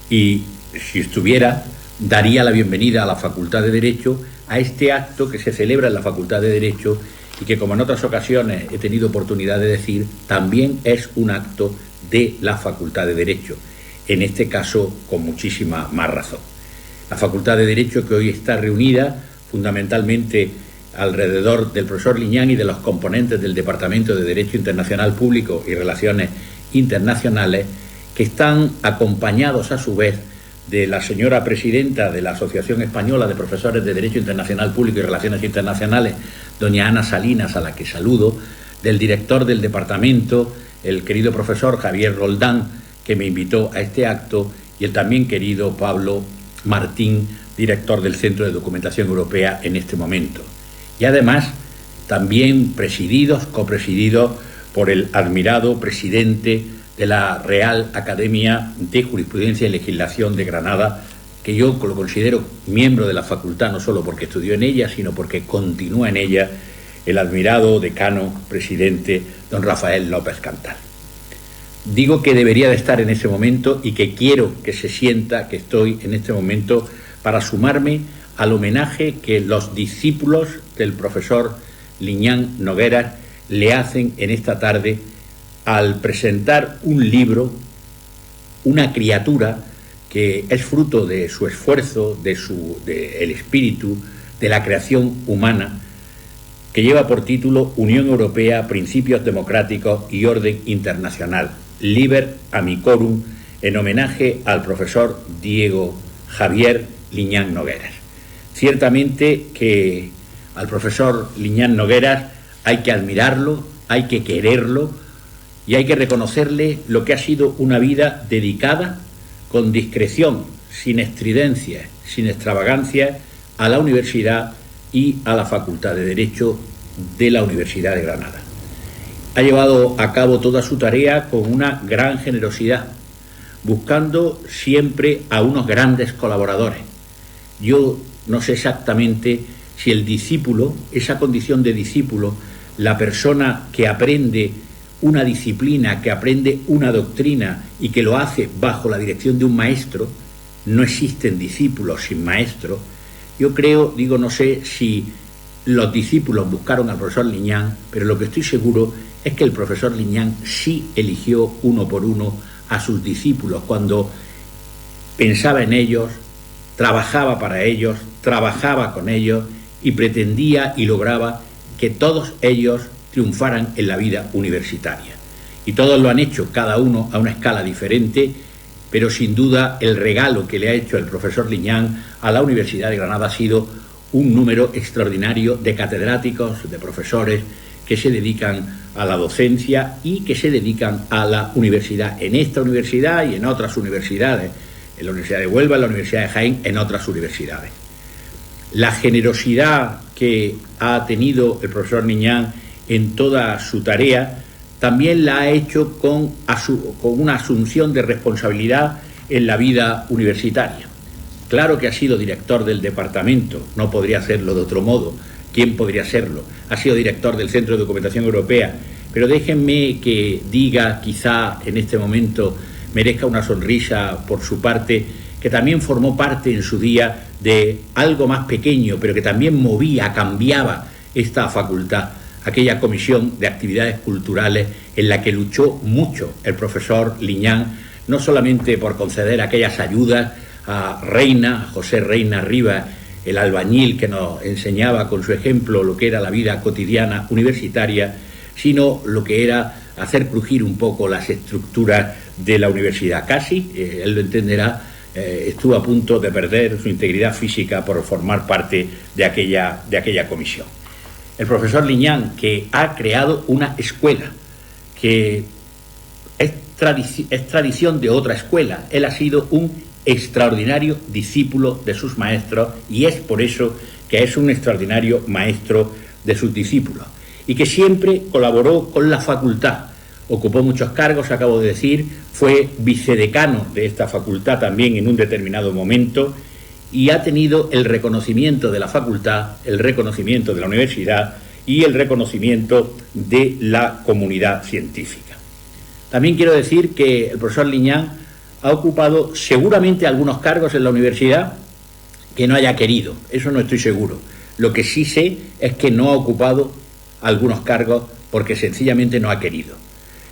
E: Y si estuviera, daría la bienvenida a la Facultad de Derecho a este acto que se celebra en la Facultad de Derecho y que, como en otras ocasiones he tenido oportunidad de decir, también es un acto de la Facultad de Derecho, en este caso con muchísima más razón. La Facultad de Derecho, que hoy está reunida fundamentalmente alrededor del profesor Liñán y de los componentes del Departamento de Derecho Internacional Público y Relaciones Internacionales, que están acompañados a su vez de la señora presidenta de la Asociación Española de Profesores de Derecho Internacional Público y Relaciones Internacionales, doña Ana Salinas, a la que saludo, del director del departamento, el querido profesor Javier Roldán, que me invitó a este acto, y el también querido Pablo Martín, director del Centro de Documentación Europea en este momento. Y además también copresididos por el admirado presidente de la Real Academia de Jurisprudencia y Legislación de Granada, que yo lo considero miembro de la facultad, no solo porque estudió en ella, sino porque continúa en ella, el admirado decano presidente don Rafael López Cantal. Digo que debería de estar en ese momento y que quiero que se sienta que estoy en este momento para sumarme al homenaje que los discípulos del profesor Liñán Nogueras le hacen en esta tarde al presentar un libro, una criatura que es fruto de su esfuerzo, del espíritu, de la creación humana, que lleva por título Unión Europea, Principios Democráticos y Orden Internacional, Liber Amicorum, en homenaje al profesor Diego Javier Liñán Nogueras. Ciertamente que al profesor Liñán Nogueras hay que admirarlo, hay que quererlo y hay que reconocerle lo que ha sido una vida dedicada con discreción, sin estridencias, sin extravagancia, a la universidad y a la Facultad de Derecho de la Universidad de Granada. Ha llevado a cabo toda su tarea con una gran generosidad, buscando siempre a unos grandes colaboradores. Yo no sé exactamente si el discípulo, esa condición de discípulo, la persona que aprende una disciplina, que aprende una doctrina y que lo hace bajo la dirección de un maestro, no existen discípulos sin maestro. Yo creo, no sé si los discípulos buscaron al profesor Liñán, pero lo que estoy seguro es que el profesor Liñán sí eligió uno por uno a sus discípulos cuando pensaba en ellos, trabajaba para ellos, trabajaba con ellos y pretendía y lograba que todos ellos triunfaran en la vida universitaria. Y todos lo han hecho, cada uno a una escala diferente, pero sin duda el regalo que le ha hecho el profesor Liñán a la Universidad de Granada ha sido un número extraordinario de catedráticos, de profesores que se dedican a la docencia y que se dedican a la universidad, en esta universidad y en otras universidades, en la Universidad de Huelva, en la Universidad de Jaén, en otras universidades. La generosidad que ha tenido el profesor Liñán en toda su tarea también la ha hecho con una asunción de responsabilidad en la vida universitaria. Claro que ha sido director del departamento, no podría serlo de otro modo. ¿Quién podría serlo? Ha sido director del Centro de Documentación Europea, pero déjenme que diga, quizá en este momento merezca una sonrisa por su parte, que también formó parte en su día de algo más pequeño, pero que también movía, cambiaba esta facultad, aquella comisión de actividades culturales en la que luchó mucho el profesor Liñán, no solamente por conceder aquellas ayudas a José Reina Rivas, el albañil que nos enseñaba con su ejemplo lo que era la vida cotidiana universitaria, sino lo que era hacer crujir un poco las estructuras de la universidad. Casi, él lo entenderá, estuvo a punto de perder su integridad física por formar parte de aquella comisión. El profesor Liñán, que ha creado una escuela que es tradición de otra escuela. Él ha sido un extraordinario discípulo de sus maestros y es por eso que es un extraordinario maestro de sus discípulos y que siempre colaboró con la facultad. Ocupó muchos cargos, acabo de decir, fue vicedecano de esta facultad también en un determinado momento y ha tenido el reconocimiento de la facultad, el reconocimiento de la universidad y el reconocimiento de la comunidad científica. También quiero decir que el profesor Liñán ha ocupado seguramente algunos cargos en la universidad que no haya querido, eso no estoy seguro. Lo que sí sé es que no ha ocupado algunos cargos porque sencillamente no ha querido.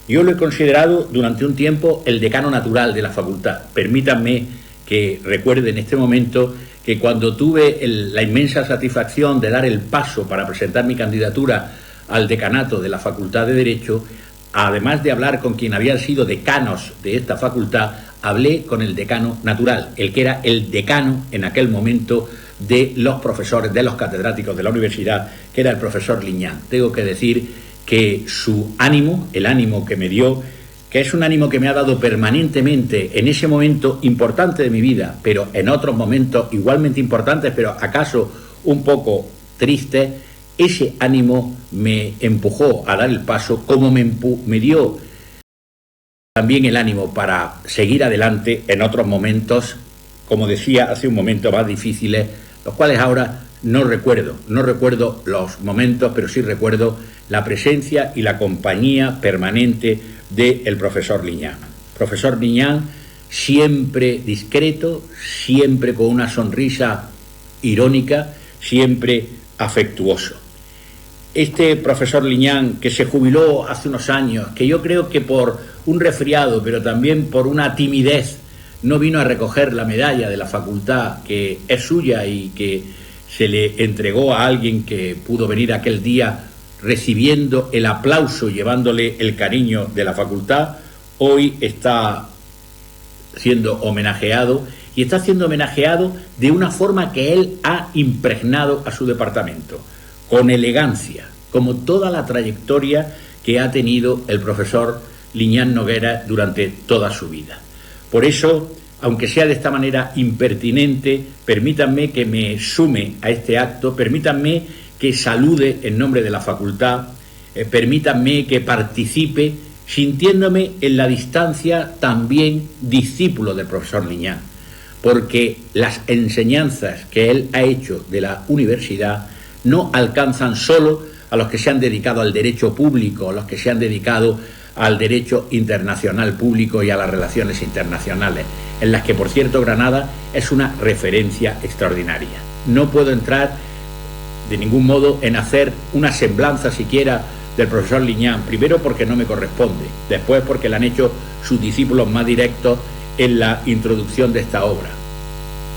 E: Yo lo he considerado durante un tiempo el decano natural de la facultad. Permítanme que recuerde en este momento que cuando tuve la inmensa satisfacción de dar el paso para presentar mi candidatura al decanato de la Facultad de Derecho, además de hablar con quien habían sido decanos de esta facultad, hablé con el decano natural, el que era el decano en aquel momento de los profesores, de los catedráticos de la universidad, que era el profesor Liñán. Tengo que decir que su ánimo, el ánimo que me dio, que es un ánimo que me ha dado permanentemente en ese momento importante de mi vida, pero en otros momentos igualmente importantes, pero acaso un poco tristes, ese ánimo me empujó a dar el paso, como me dio también el ánimo para seguir adelante en otros momentos, como decía hace un momento, más difíciles, los cuales ahora no recuerdo los momentos, pero sí recuerdo la presencia y la compañía permanente del profesor Liñán. Profesor Liñán, siempre discreto, siempre con una sonrisa irónica, siempre afectuoso. Este profesor Liñán, que se jubiló hace unos años, que yo creo que por un resfriado, pero también por una timidez, no vino a recoger la medalla de la facultad, que es suya y que se le entregó a alguien que pudo venir aquel día recibiendo el aplauso, llevándole el cariño de la facultad, hoy está siendo homenajeado y está siendo homenajeado de una forma que él ha impregnado a su departamento, con elegancia, como toda la trayectoria que ha tenido el profesor Liñán Noguera durante toda su vida. Por eso, aunque sea de esta manera impertinente, permítanme que me sume a este acto, permítanme que salude en nombre de la facultad, permítanme que participe sintiéndome en la distancia también discípulo del profesor Liñán, porque las enseñanzas que él ha hecho de la universidad no alcanzan solo a los que se han dedicado al derecho público, a los que se han dedicado al derecho internacional público y a las relaciones internacionales, en las que, por cierto, Granada es una referencia extraordinaria. No puedo entrar de ningún modo en hacer una semblanza siquiera del profesor Liñán, primero porque no me corresponde, después porque la han hecho sus discípulos más directos en la introducción de esta obra,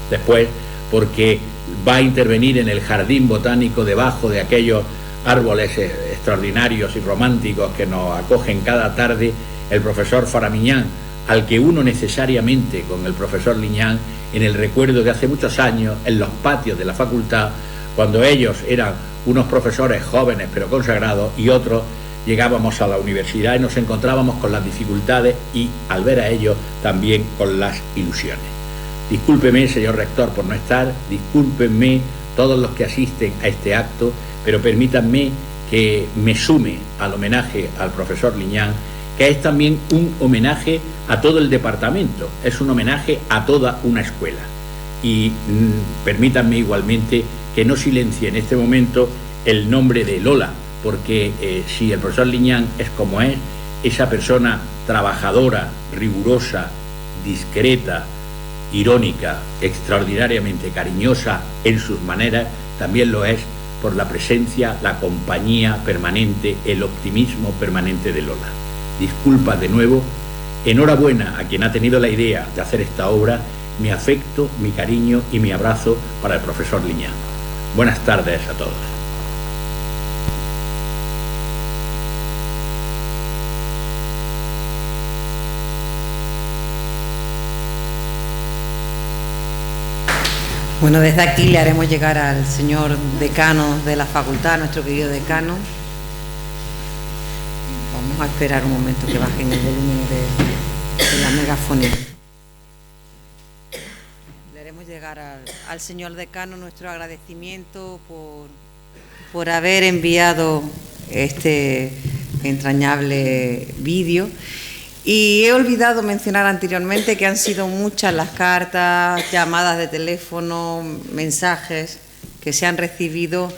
E: después porque va a intervenir en el jardín botánico debajo de aquellos árboles extraordinarios y románticos que nos acogen cada tarde el profesor Faramiñán, al que uno necesariamente con el profesor Liñán en el recuerdo de hace muchos años en los patios de la facultad, cuando ellos eran unos profesores jóvenes pero consagrados y otros llegábamos a la universidad y nos encontrábamos con las dificultades y al ver a ellos también con las ilusiones. Discúlpeme, señor rector, por no estar, discúlpenme todos los que asisten a este acto, pero permítanme que me sume al homenaje al profesor Liñán, que es también un homenaje a todo el departamento, es un homenaje a toda una escuela. Y permítanme igualmente que no silencie en este momento el nombre de Lola, porque si el profesor Liñán es como es, esa persona trabajadora, rigurosa, discreta, irónica, extraordinariamente cariñosa en sus maneras, también lo es por la presencia, la compañía permanente, el optimismo permanente de Lola. Disculpa de nuevo, enhorabuena a quien ha tenido la idea de hacer esta obra, mi afecto, mi cariño y mi abrazo para el profesor Liñán. Buenas tardes a todos.
A: Bueno, desde aquí le haremos llegar al señor decano de la facultad, nuestro querido decano. Vamos a esperar un momento que bajen el volumen de la megafonía. Le haremos llegar al señor decano nuestro agradecimiento por haber enviado este entrañable vídeo. Y he olvidado mencionar anteriormente que han sido muchas las cartas, llamadas de teléfono, mensajes que se han recibido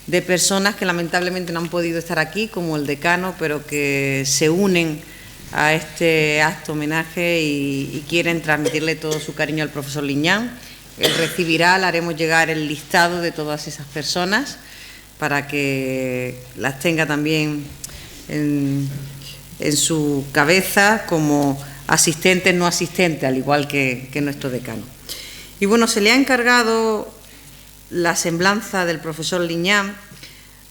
A: de personas que lamentablemente no han podido estar aquí, como el decano, pero que se unen a este acto homenaje y quieren transmitirle todo su cariño al profesor Liñán. Él recibirá, le haremos llegar el listado de todas esas personas para que las tenga también en su cabeza como asistentes, no asistentes, al igual que nuestro decano. Y bueno, se le ha encargado la semblanza del profesor Liñán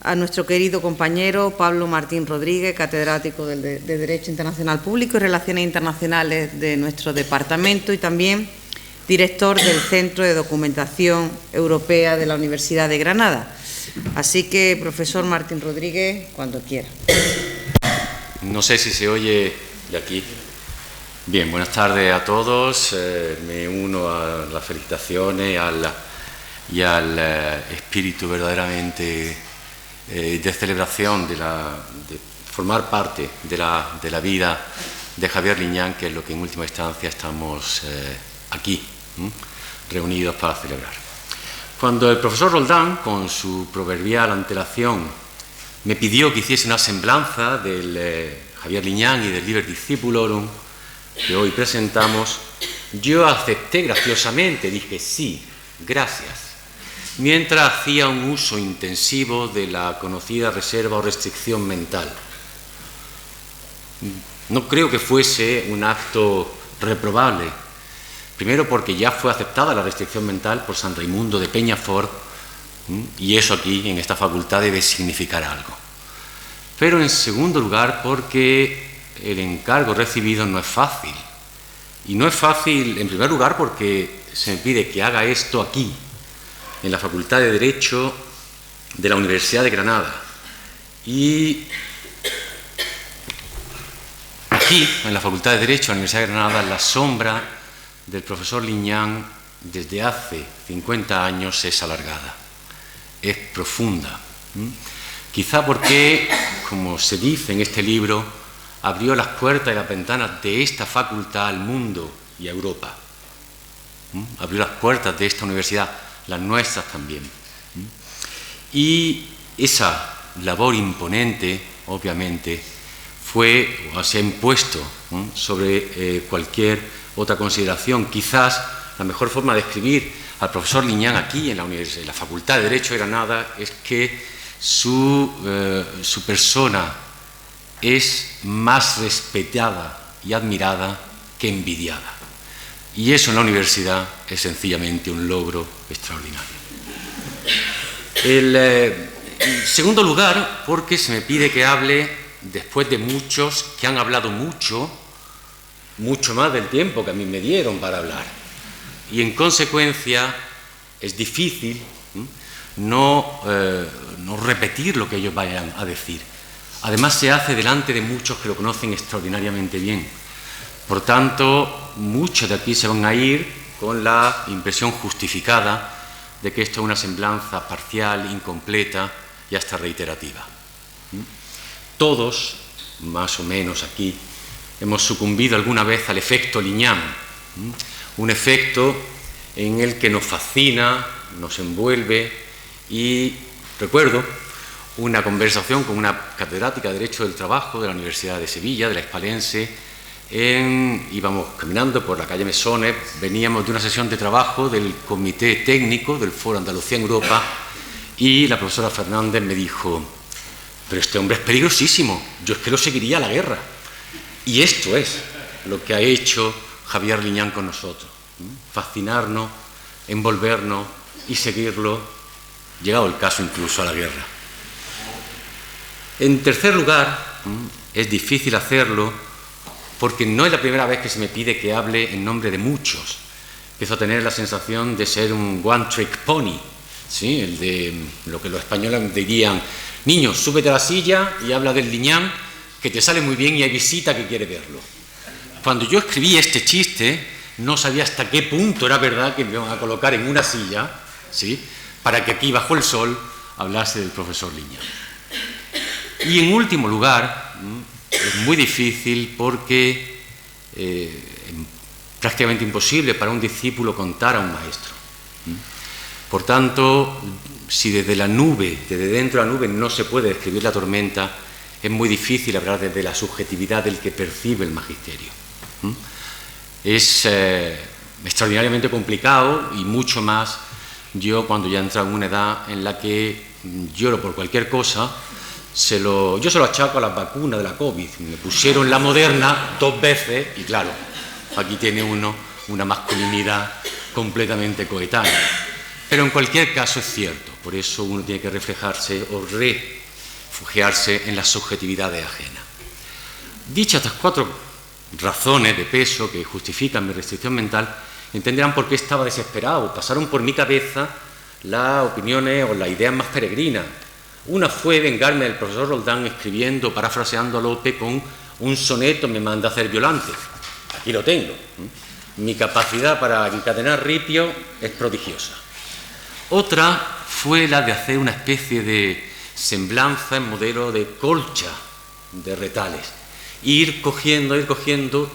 A: a nuestro querido compañero Pablo Martín Rodríguez, catedrático de Derecho Internacional Público y Relaciones Internacionales de nuestro departamento y también director del Centro de Documentación Europea de la Universidad de Granada. Así que, profesor Martín Rodríguez, cuando quiera.
F: No sé si se oye de aquí. Bien, buenas tardes a todos. Me uno a las felicitaciones y al espíritu verdaderamente de celebración de formar parte de la vida de Javier Liñán, que es lo que en última instancia estamos aquí, reunidos para celebrar. Cuando el profesor Roldán, con su proverbial antelación, me pidió que hiciese una semblanza del Javier Liñán y del Liber Discipulorum que hoy presentamos, yo acepté graciosamente, dije sí, gracias, mientras hacía un uso intensivo de la conocida reserva o restricción mental. No creo que fuese un acto reprobable, primero porque ya fue aceptada la restricción mental por San Raimundo de Peñafort, y eso aquí, en esta facultad, debe significar algo. Pero en segundo lugar, porque el encargo recibido no es fácil. Y no es fácil, en primer lugar, porque se me pide que haga esto aquí, en la Facultad de Derecho de la Universidad de Granada. Y aquí, en la Facultad de Derecho de la Universidad de Granada, la sombra del profesor Liñán desde hace 50 años es alargada. Es profunda. Quizá porque, como se dice en este libro, abrió las puertas y las ventanas de esta facultad al mundo y a Europa. Abrió las puertas de esta universidad, las nuestras también. Y esa labor imponente, obviamente, se ha impuesto sobre cualquier otra consideración. Quizás la mejor forma de describir al profesor Liñán aquí en la Facultad de Derecho de Granada es que su persona es más respetada y admirada que envidiada. Y eso en la universidad es sencillamente un logro extraordinario. En segundo lugar, porque se me pide que hable después de muchos que han hablado mucho más del tiempo que a mí me dieron para hablar. Y en consecuencia es difícil no repetir lo que ellos vayan a decir. Además se hace delante de muchos que lo conocen extraordinariamente bien. Por tanto, muchos de aquí se van a ir con la impresión justificada de que esto es una semblanza parcial, incompleta y hasta reiterativa. Todos, más o menos aquí, hemos sucumbido alguna vez al efecto Liñán, un efecto en el que nos fascina, nos envuelve, y recuerdo una conversación con una catedrática de Derecho del Trabajo de la Universidad de Sevilla, de la Hispalense. Íbamos caminando por la calle Mesones, veníamos de una sesión de trabajo del Comité Técnico del Foro Andalucía en Europa, y la profesora Fernández me dijo: pero este hombre es peligrosísimo, yo es que lo seguiría a la guerra. Y esto es lo que ha hecho Javier Liñán con nosotros, fascinarnos, envolvernos y seguirlo, llegado el caso incluso a la guerra. En tercer lugar, es difícil hacerlo porque no es la primera vez que se me pide que hable en nombre de muchos, empiezo a tener la sensación de ser un one-trick pony, ¿sí? El de lo que los españoles dirían: niño, súbete a la silla y habla del Liñán, que te sale muy bien y hay visita que quiere verlo. Cuando yo escribí este chiste, no sabía hasta qué punto era verdad que me iban a colocar en una silla, ¿sí?, para que aquí, bajo el sol, hablase del profesor Liñán. Y en último lugar, es muy difícil porque es prácticamente imposible para un discípulo contar a un maestro. Por tanto, si desde la nube, desde dentro de la nube, no se puede describir la tormenta, es muy difícil hablar desde la subjetividad del que percibe el magisterio. Es extraordinariamente complicado, y mucho más yo cuando ya he entrado en una edad en la que lloro por cualquier cosa. Yo se lo achaco a las vacunas de la COVID. Me pusieron la Moderna 2 veces y claro, aquí tiene uno una masculinidad completamente coetánea. Pero en cualquier caso es cierto, por eso uno tiene que reflejarse o refugiarse en las subjetividades ajenas. Dichas estas 4 razones de peso que justifican mi restricción mental, entenderán por qué estaba desesperado. Pasaron por mi cabeza las opiniones o las ideas más peregrinas. Una fue vengarme del profesor Roldán escribiendo, parafraseando a Lope, con un soneto me manda a hacer Violante. Aquí lo tengo. Mi capacidad para encadenar ripio es prodigiosa. Otra fue la de hacer una especie de semblanza en modelo de colcha de retales. Ir cogiendo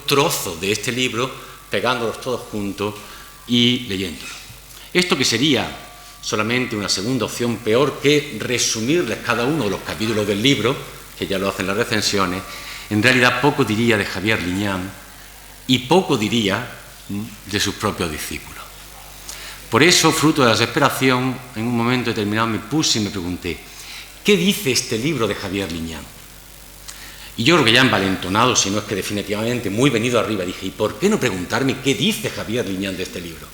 F: trozos de este libro, pegándolos todos juntos y leyéndolo. Esto que sería solamente una segunda opción, peor que resumirles cada uno de los capítulos del libro, que ya lo hacen las recensiones, en realidad poco diría de Javier Liñán y poco diría de sus propios discípulos. Por eso, fruto de la desesperación, en un momento determinado me puse y me pregunté: ¿qué dice este libro de Javier Liñán? Y yo creo que ya envalentonado, si no es que definitivamente muy venido arriba, dije: ¿y por qué no preguntarme qué dice Javier Liñán de este libro?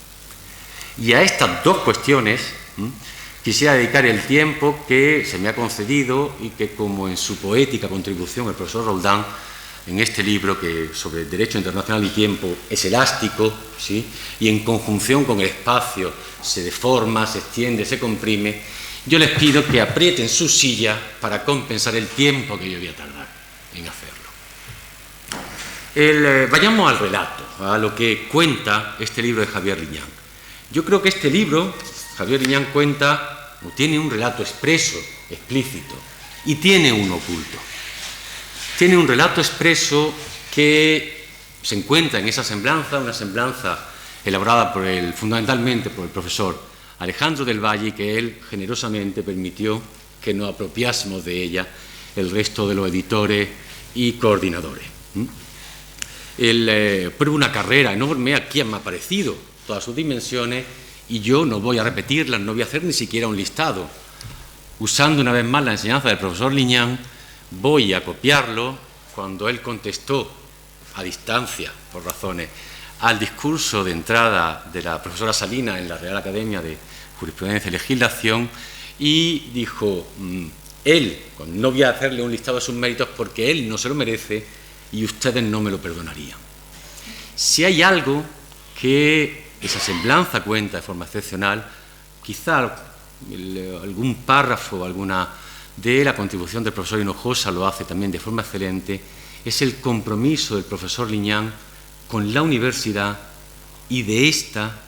F: Y a estas 2 cuestiones quisiera dedicar el tiempo que se me ha concedido y que, como en su poética contribución el profesor Roldán, en este libro que sobre Derecho Internacional y Tiempo es elástico, ¿sí?, y en conjunción con el espacio se deforma, se extiende, se comprime, yo les pido que aprieten su silla para compensar el tiempo que yo voy a tardar en hacerlo. Vayamos al relato, a lo que cuenta este libro de Javier Liñán. Yo creo que este libro, Javier Liñán cuenta, o tiene un relato expreso, explícito, y tiene uno oculto. Tiene un relato expreso que se encuentra en esa semblanza, una semblanza elaborada fundamentalmente por el profesor Alejandro del Valle, y que él generosamente permitió que nos apropiásemos de ella el resto de los editores y coordinadores. Él prueba una carrera enorme, aquí me ha aparecido todas sus dimensiones, y yo no voy a repetirlas, no voy a hacer ni siquiera un listado. Usando una vez más la enseñanza del profesor Liñán, voy a copiarlo cuando él contestó a distancia, por razones, al discurso de entrada de la profesora Salinas en la Real Academia de Jurisprudencia y Legislación, y dijo: él, no voy a hacerle un listado de sus méritos porque él no se lo merece y ustedes no me lo perdonarían. Si hay algo que esa semblanza cuenta de forma excepcional, quizá algún párrafo, alguna de la contribución del profesor Hinojosa lo hace también de forma excelente, es el compromiso del profesor Liñán con la universidad y de esta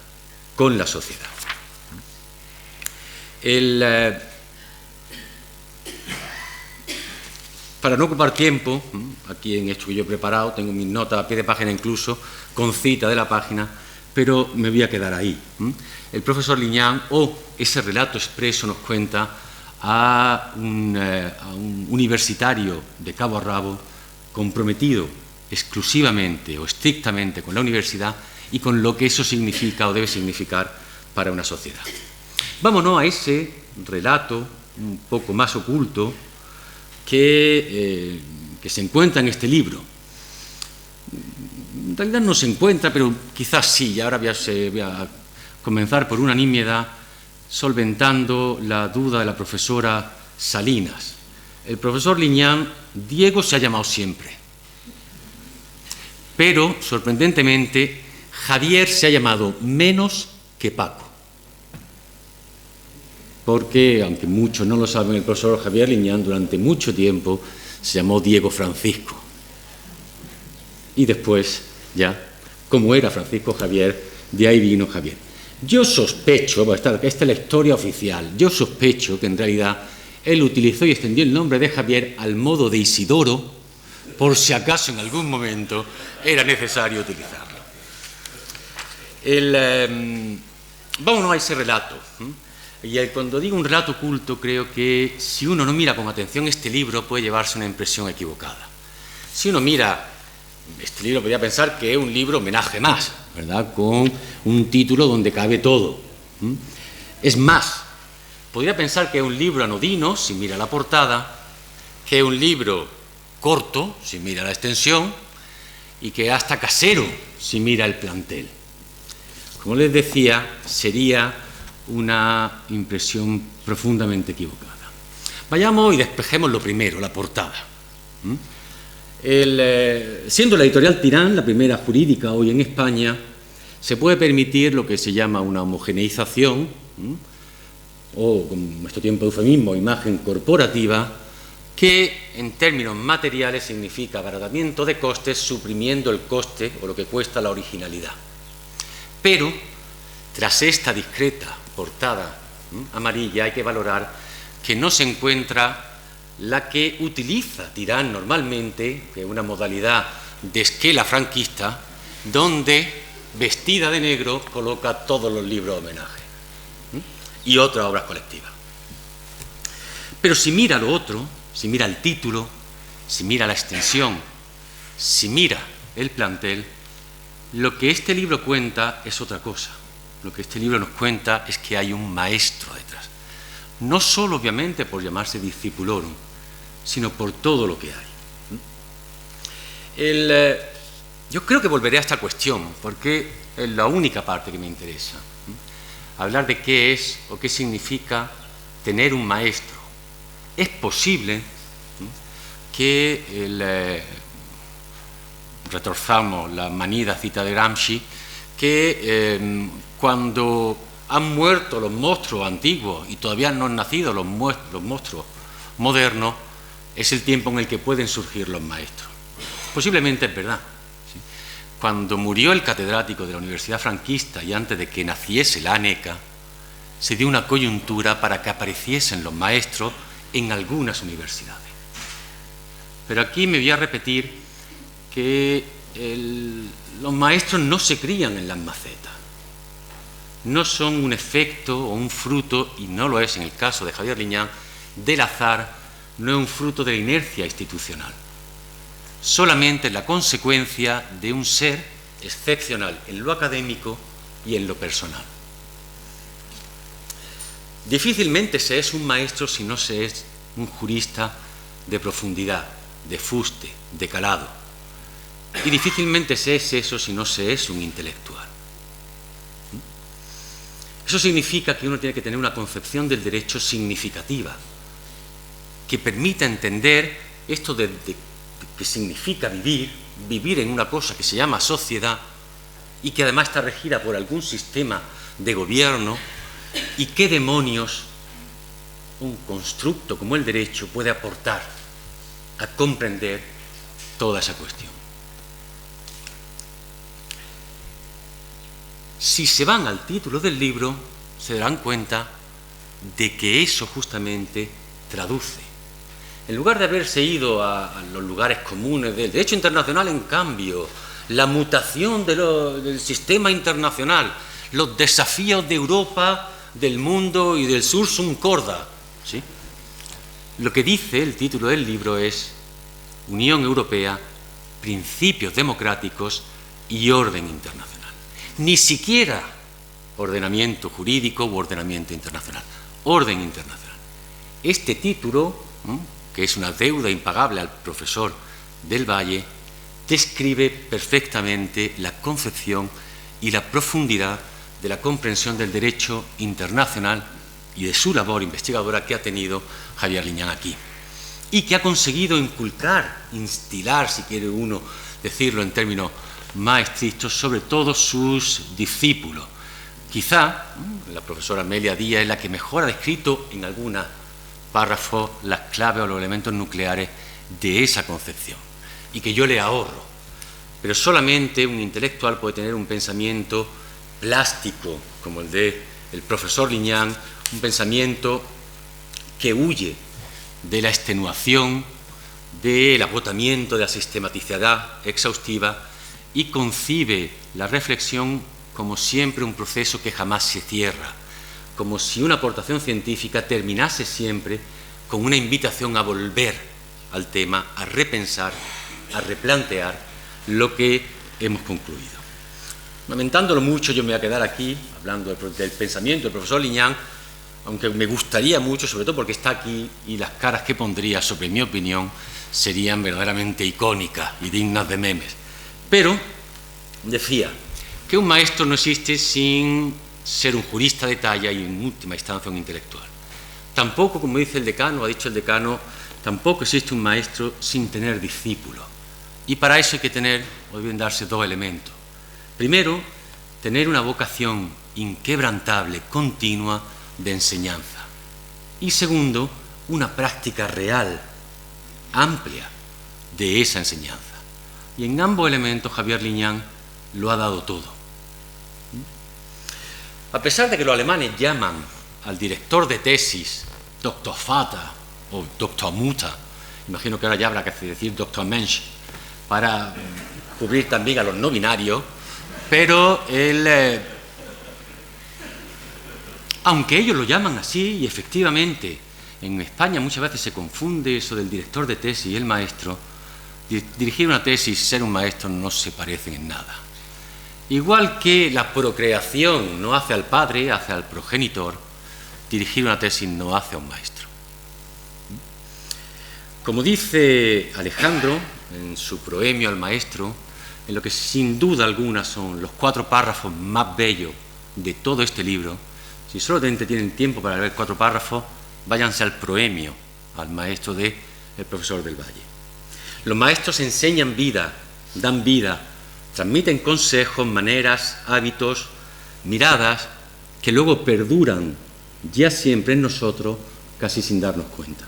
F: con la sociedad. Para no ocupar tiempo, aquí en esto que yo he preparado, tengo mis notas a pie de página incluso, con cita de la página, pero me voy a quedar ahí. El profesor Liñán, o ese relato expreso, nos cuenta a un universitario de cabo a rabo comprometido exclusivamente o estrictamente con la universidad y con lo que eso significa o debe significar para una sociedad. Vámonos a ese relato un poco más oculto que se encuentra en este libro. En realidad no se encuentra, pero quizás sí, y ahora voy a comenzar por una nimiedad, solventando la duda de la profesora Salinas. El profesor Liñán, Diego se ha llamado siempre, pero sorprendentemente Javier se ha llamado menos que Paco. Porque, aunque muchos no lo saben, el profesor Javier Liñán durante mucho tiempo se llamó Diego Francisco. Y después, ya, como era Francisco Javier, de ahí vino Javier. Yo sospecho, esta es la historia oficial, yo sospecho que en realidad él utilizó y extendió el nombre de Javier al modo de Isidoro, por si acaso en algún momento era necesario utilizarlo. Vámonos a ese relato. Y cuando digo un relato oculto, creo que si uno no mira con atención este libro puede llevarse una impresión equivocada. Si uno mira este libro podría pensar que es un libro homenaje más, ¿verdad?, con un título donde cabe todo. Es más, podría pensar que es un libro anodino si mira la portada, que es un libro corto si mira la extensión y que es hasta casero si mira el plantel. Como les decía, sería una impresión profundamente equivocada. Vayamos y despejemos lo primero, la portada. Siendo la editorial Tirán la primera jurídica hoy en España, se puede permitir lo que se llama una homogeneización, o, con nuestro tiempo de eufemismo, imagen corporativa, que en términos materiales significa abaratamiento de costes suprimiendo el coste o lo que cuesta la originalidad. Pero, tras esta discreta portada amarilla, hay que valorar que no se encuentra la que utiliza Tirán normalmente, que es una modalidad de esquela franquista, donde, vestida de negro, coloca todos los libros de homenaje y otras obras colectivas. Pero si mira lo otro, si mira el título, si mira la extensión, si mira el plantel, lo que este libro cuenta es otra cosa. Lo que este libro nos cuenta es que hay un maestro detrás. No solo, obviamente, por llamarse Discipulorum, sino por todo lo que hay. Yo creo que volveré a esta cuestión, porque es la única parte que me interesa. Hablar de qué es o qué significa tener un maestro. Es posible que retorzamos la manida cita de Gramsci, que cuando han muerto los monstruos antiguos y todavía no han nacido los monstruos modernos, es el tiempo en el que pueden surgir los maestros. Posiblemente es verdad. ¿Sí? Cuando murió el catedrático de la Universidad Franquista y antes de que naciese la ANECA, se dio una coyuntura para que apareciesen los maestros en algunas universidades. Pero aquí me voy a repetir que los maestros no se crían en las macetas. No son un efecto o un fruto, y no lo es en el caso de Javier Liñán, del azar, no es un fruto de la inercia institucional. Solamente es la consecuencia de un ser excepcional en lo académico y en lo personal. Difícilmente se es un maestro si no se es un jurista de profundidad, de fuste, de calado. Y difícilmente se es eso si no se es un intelectual. Eso significa que uno tiene que tener una concepción del derecho significativa, que permita entender esto de que significa vivir en una cosa que se llama sociedad y que además está regida por algún sistema de gobierno, y qué demonios un constructo como el derecho puede aportar a comprender toda esa cuestión. Si se van al título del libro, se darán cuenta de que eso justamente traduce. En lugar de haberse ido a los lugares comunes del derecho internacional, en cambio, la mutación del sistema internacional, los desafíos de Europa, del mundo y del sursum corda, ¿sí? Lo que dice el título del libro es Unión Europea, principios democráticos y orden internacional. Ni siquiera ordenamiento jurídico u ordenamiento internacional, orden internacional. Este título, que es una deuda impagable al profesor del Valle, describe perfectamente la concepción y la profundidad de la comprensión del derecho internacional y de su labor investigadora que ha tenido Javier Liñán aquí, y que ha conseguido inculcar, instilar, si quiere uno decirlo en términos más estrictos sobre todos sus discípulos. Quizá la profesora Amelia Díaz es la que mejor ha descrito en algunos párrafos las claves o los elementos nucleares de esa concepción, y que yo le ahorro. Pero solamente un intelectual puede tener un pensamiento plástico como el del profesor Liñán, un pensamiento que huye de la extenuación, del agotamiento, de la sistematicidad exhaustiva, y concibe la reflexión como siempre un proceso que jamás se cierra, como si una aportación científica terminase siempre con una invitación a volver al tema, a repensar, a replantear lo que hemos concluido. Lamentándolo mucho, yo me voy a quedar aquí hablando del pensamiento del profesor Liñán, aunque me gustaría mucho, sobre todo porque está aquí, y las caras que pondría sobre mi opinión serían verdaderamente icónicas y dignas de memes. Pero decía que un maestro no existe sin ser un jurista de talla y, en última instancia, un intelectual. Tampoco, como dice el decano, ha dicho el decano, tampoco existe un maestro sin tener discípulos. Y para eso hay que tener, o deben darse, dos elementos. Primero, tener una vocación inquebrantable, continua, de enseñanza. Y segundo, una práctica real, amplia, de esa enseñanza. Y en ambos elementos Javier Liñán lo ha dado todo. A pesar de que los alemanes llaman al director de tesis Dr. Vater o Dr. Mutter, imagino que ahora ya habrá que decir Dr. Mensch, para cubrir también a los no binarios, pero aunque ellos lo llaman así, y efectivamente en España muchas veces se confunde eso del director de tesis y el maestro, dirigir una tesis y ser un maestro no se parecen en nada. Igual que la procreación no hace al padre, hace al progenitor, dirigir una tesis no hace a un maestro. Como dice Alejandro en su proemio al maestro, en lo que sin duda alguna son los 4 párrafos más bellos de todo este libro, si solamente tienen tiempo para leer 4 párrafos, váyanse al proemio al maestro del profesor del Valle. Los maestros enseñan vida, dan vida, transmiten consejos, maneras, hábitos, miradas que luego perduran ya siempre en nosotros, casi sin darnos cuenta.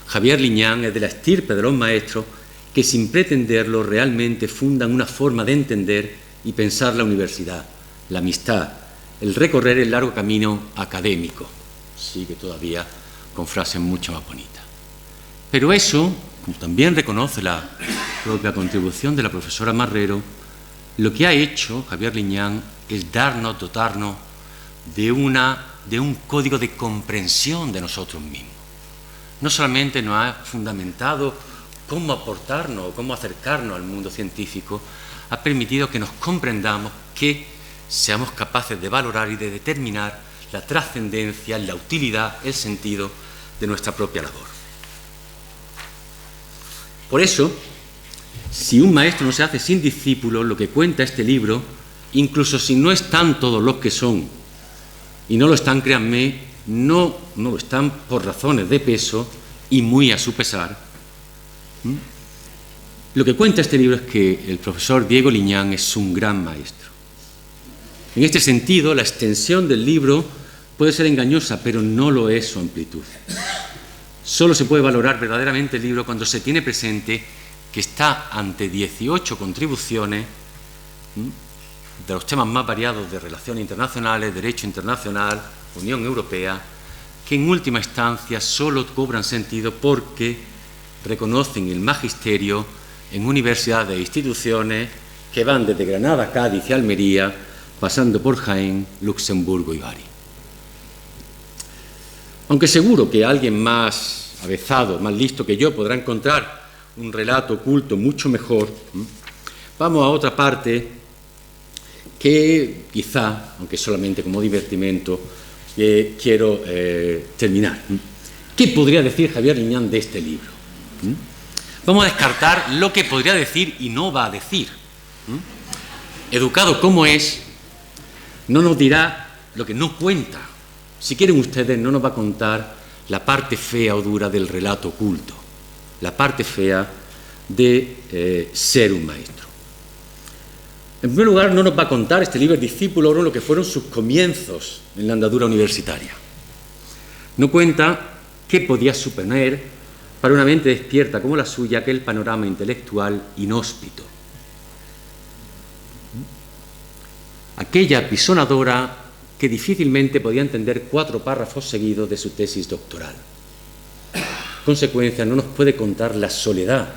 F: Javier Liñán es de la estirpe de los maestros que, sin pretenderlo, realmente fundan una forma de entender y pensar la universidad, la amistad, el recorrer el largo camino académico. Sigue todavía con frases mucho más bonitas. Pero eso, como también reconoce la propia contribución de la profesora Marrero, lo que ha hecho Javier Liñán es dotarnos de un código de comprensión de nosotros mismos. No solamente nos ha fundamentado cómo aportarnos o cómo acercarnos al mundo científico, ha permitido que nos comprendamos, que seamos capaces de valorar y de determinar la trascendencia, la utilidad, el sentido de nuestra propia labor. Por eso, si un maestro no se hace sin discípulos, lo que cuenta este libro, incluso si no están todos los que son, y no lo están, créanme, no lo están por razones de peso y muy a su pesar, lo que cuenta este libro es que el profesor Diego Liñán es un gran maestro. En este sentido, la extensión del libro puede ser engañosa, pero no lo es su amplitud. Solo se puede valorar verdaderamente el libro cuando se tiene presente que está ante 18 contribuciones de los temas más variados de relaciones internacionales, derecho internacional, Unión Europea, que en última instancia solo cobran sentido porque reconocen el magisterio en universidades e instituciones que van desde Granada, Cádiz y Almería, pasando por Jaén, Luxemburgo y Bari. Aunque seguro que alguien más avezado, más listo que yo, podrá encontrar un relato oculto mucho mejor, vamos a otra parte que quizá, aunque solamente como divertimento, quiero terminar. ¿Qué podría decir Javier Liñán de este libro? Vamos a descartar lo que podría decir y no va a decir. Educado como es, no nos dirá lo que no cuenta. Si quieren ustedes, no nos va a contar la parte fea o dura del relato oculto, la parte fea de ser un maestro. En primer lugar, no nos va a contar este Liber Discipulorum lo que fueron sus comienzos en la andadura universitaria. No cuenta qué podía suponer para una mente despierta como la suya aquel panorama intelectual inhóspito. Aquella apisonadora que difícilmente podía entender 4 párrafos seguidos de su tesis doctoral. En consecuencia, no nos puede contar la soledad,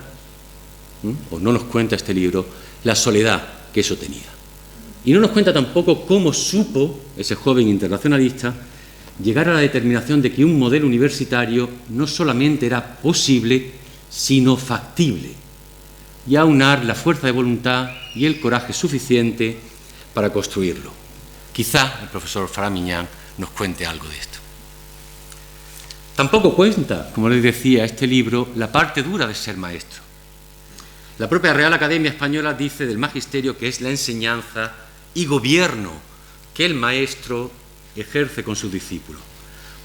F: o no nos cuenta este libro, la soledad que eso tenía. Y no nos cuenta tampoco cómo supo ese joven internacionalista llegar a la determinación de que un modelo universitario no solamente era posible, sino factible, y aunar la fuerza de voluntad y el coraje suficiente para construirlo. Quizá el profesor Faraminyan nos cuente algo de esto. Tampoco cuenta, como les decía, este libro, la parte dura de ser maestro. La propia Real Academia Española dice del magisterio que es la enseñanza y gobierno que el maestro ejerce con sus discípulos.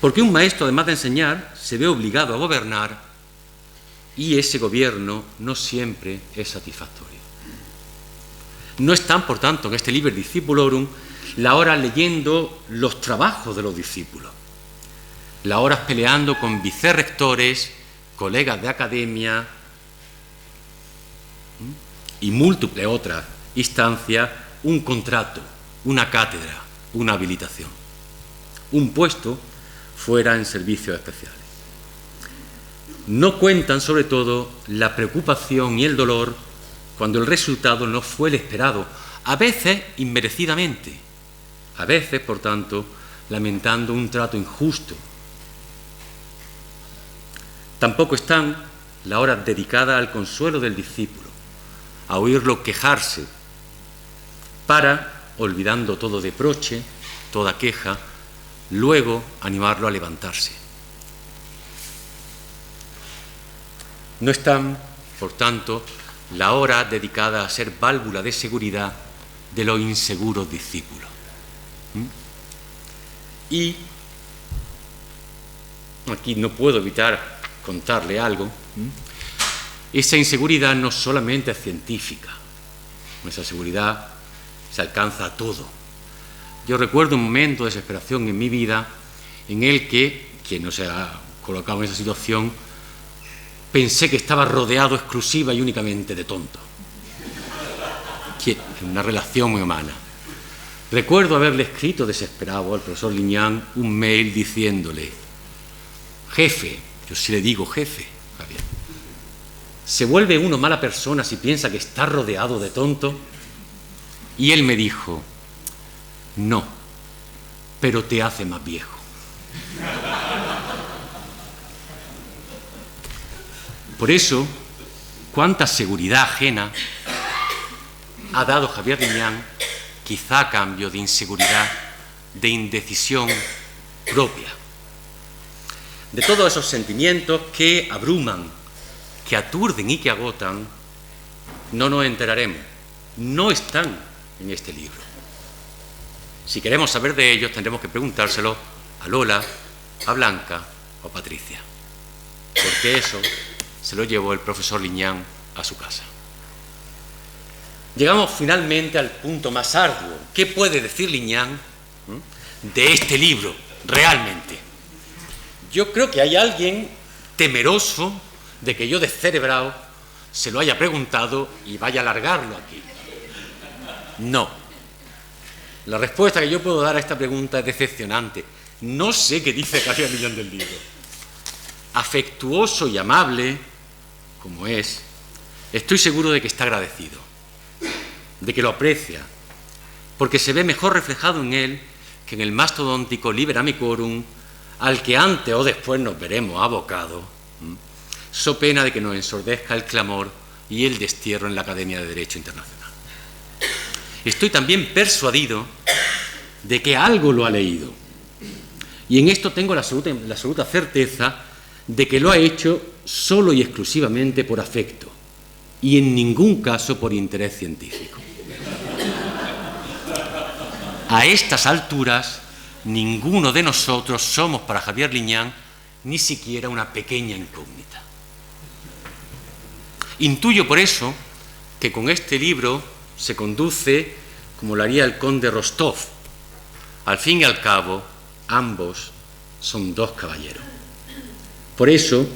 F: Porque un maestro, además de enseñar, se ve obligado a gobernar y ese gobierno no siempre es satisfactorio. No están, por tanto, en este Liber Discipulorum la hora leyendo los trabajos de los discípulos, la hora peleando con vicerrectores, colegas de academia y múltiples otras instancias, un contrato, una cátedra, una habilitación, un puesto fuera en servicios especiales. No cuentan, sobre todo, la preocupación y el dolor cuando el resultado no fue el esperado, a veces inmerecidamente, a veces, por tanto, lamentando un trato injusto. Tampoco están la hora dedicada al consuelo del discípulo, a oírlo quejarse, para, olvidando todo reproche, toda queja, luego animarlo a levantarse. No están, por tanto, la hora dedicada a ser válvula de seguridad de los inseguros discípulos. Y aquí no puedo evitar contarle algo. Esa inseguridad no solamente es científica, esa seguridad se alcanza a todo. Yo recuerdo un momento de desesperación en mi vida en el que, quien no se ha colocado en esa situación, pensé que estaba rodeado exclusiva y únicamente de tontos. Una relación muy humana. Recuerdo haberle escrito desesperado al profesor Liñán un mail diciéndole: jefe, yo sí le digo jefe, Javier, ¿se vuelve uno mala persona si piensa que está rodeado de tontos? Y él me dijo: no, pero te hace más viejo. Por eso, cuánta seguridad ajena ha dado Javier Liñán, quizá a cambio de inseguridad, de indecisión propia. De todos esos sentimientos que abruman, que aturden y que agotan, no nos enteraremos, no están en este libro. Si queremos saber de ellos, tendremos que preguntárselo a Lola, a Blanca o a Patricia, porque eso se lo llevó el profesor Liñán a su casa. Llegamos finalmente al punto más arduo. ¿Qué puede decir Liñán de este libro realmente? Yo creo que hay alguien temeroso de que yo, descerebrado, se lo haya preguntado y vaya a alargarlo aquí. No. La respuesta que yo puedo dar a esta pregunta es decepcionante. No sé qué dice Javier Liñán del libro. Afectuoso y amable, como es, estoy seguro de que está agradecido, de que lo aprecia, porque se ve mejor reflejado en él que en el mastodóntico Liber Amicorum, al que antes o después nos veremos abocados, so pena de que nos ensordezca el clamor y el destierro en la Academia de Derecho Internacional. Estoy también persuadido de que algo lo ha leído, y en esto tengo la absoluta certeza de que lo ha hecho solo y exclusivamente por afecto, y en ningún caso por interés científico. A estas alturas, ninguno de nosotros somos para Javier Liñán ni siquiera una pequeña incógnita. Intuyo por eso que con este libro se conduce como lo haría el conde Rostov. Al fin y al cabo, ambos son dos caballeros. Por eso,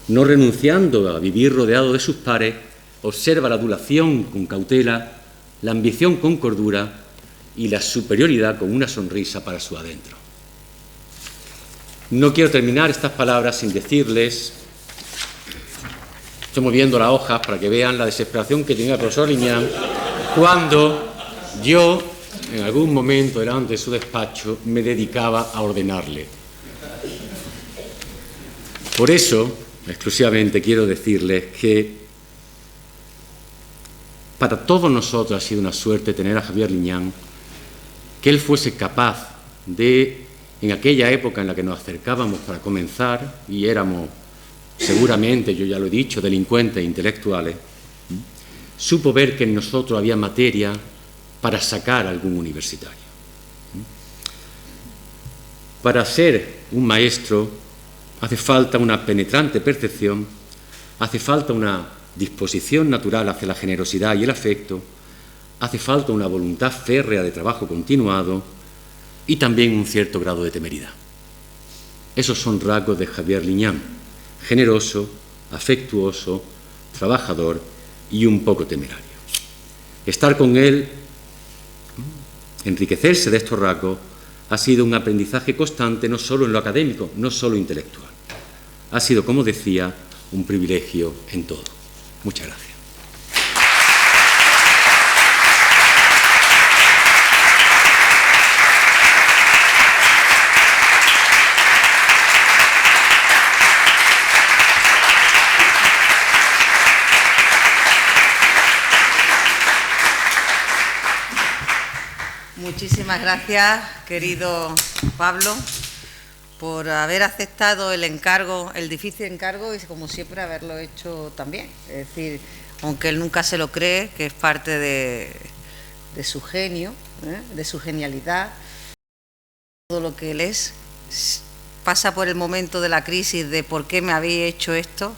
F: no renunciando a vivir rodeado de sus pares, observa la adulación con cautela, la ambición con cordura y la superioridad con una sonrisa para su adentro. No quiero terminar estas palabras sin decirles, estoy moviendo las hojas para que vean la desesperación que tenía el profesor Liñán cuando yo, en algún momento delante de su despacho, me dedicaba a ordenarle. Por eso, exclusivamente quiero decirles que para todos nosotros ha sido una suerte tener a Javier Liñán, que él fuese capaz de, en aquella época en la que nos acercábamos para comenzar, y éramos seguramente, yo ya lo he dicho, delincuentes intelectuales, supo ver que en nosotros había materia para sacar a algún universitario. Para ser un maestro hace falta una penetrante percepción, hace falta una disposición natural hacia la generosidad y el afecto, hace falta una voluntad férrea de trabajo continuado y también un cierto grado de temeridad. Esos son rasgos de Javier Liñán, generoso, afectuoso, trabajador y un poco temerario. Estar con él, enriquecerse de estos rasgos, ha sido un aprendizaje constante, no solo en lo académico, no solo intelectual. Ha sido, como decía, un privilegio en todo. Muchas gracias.
A: Muchísimas gracias, querido Pablo, por haber aceptado el encargo, el difícil encargo, y como siempre haberlo hecho también. Es decir, aunque él nunca se lo cree, que es parte de su genio, de su genialidad, todo lo que él es, pasa por el momento de la crisis de por qué me habéis hecho esto,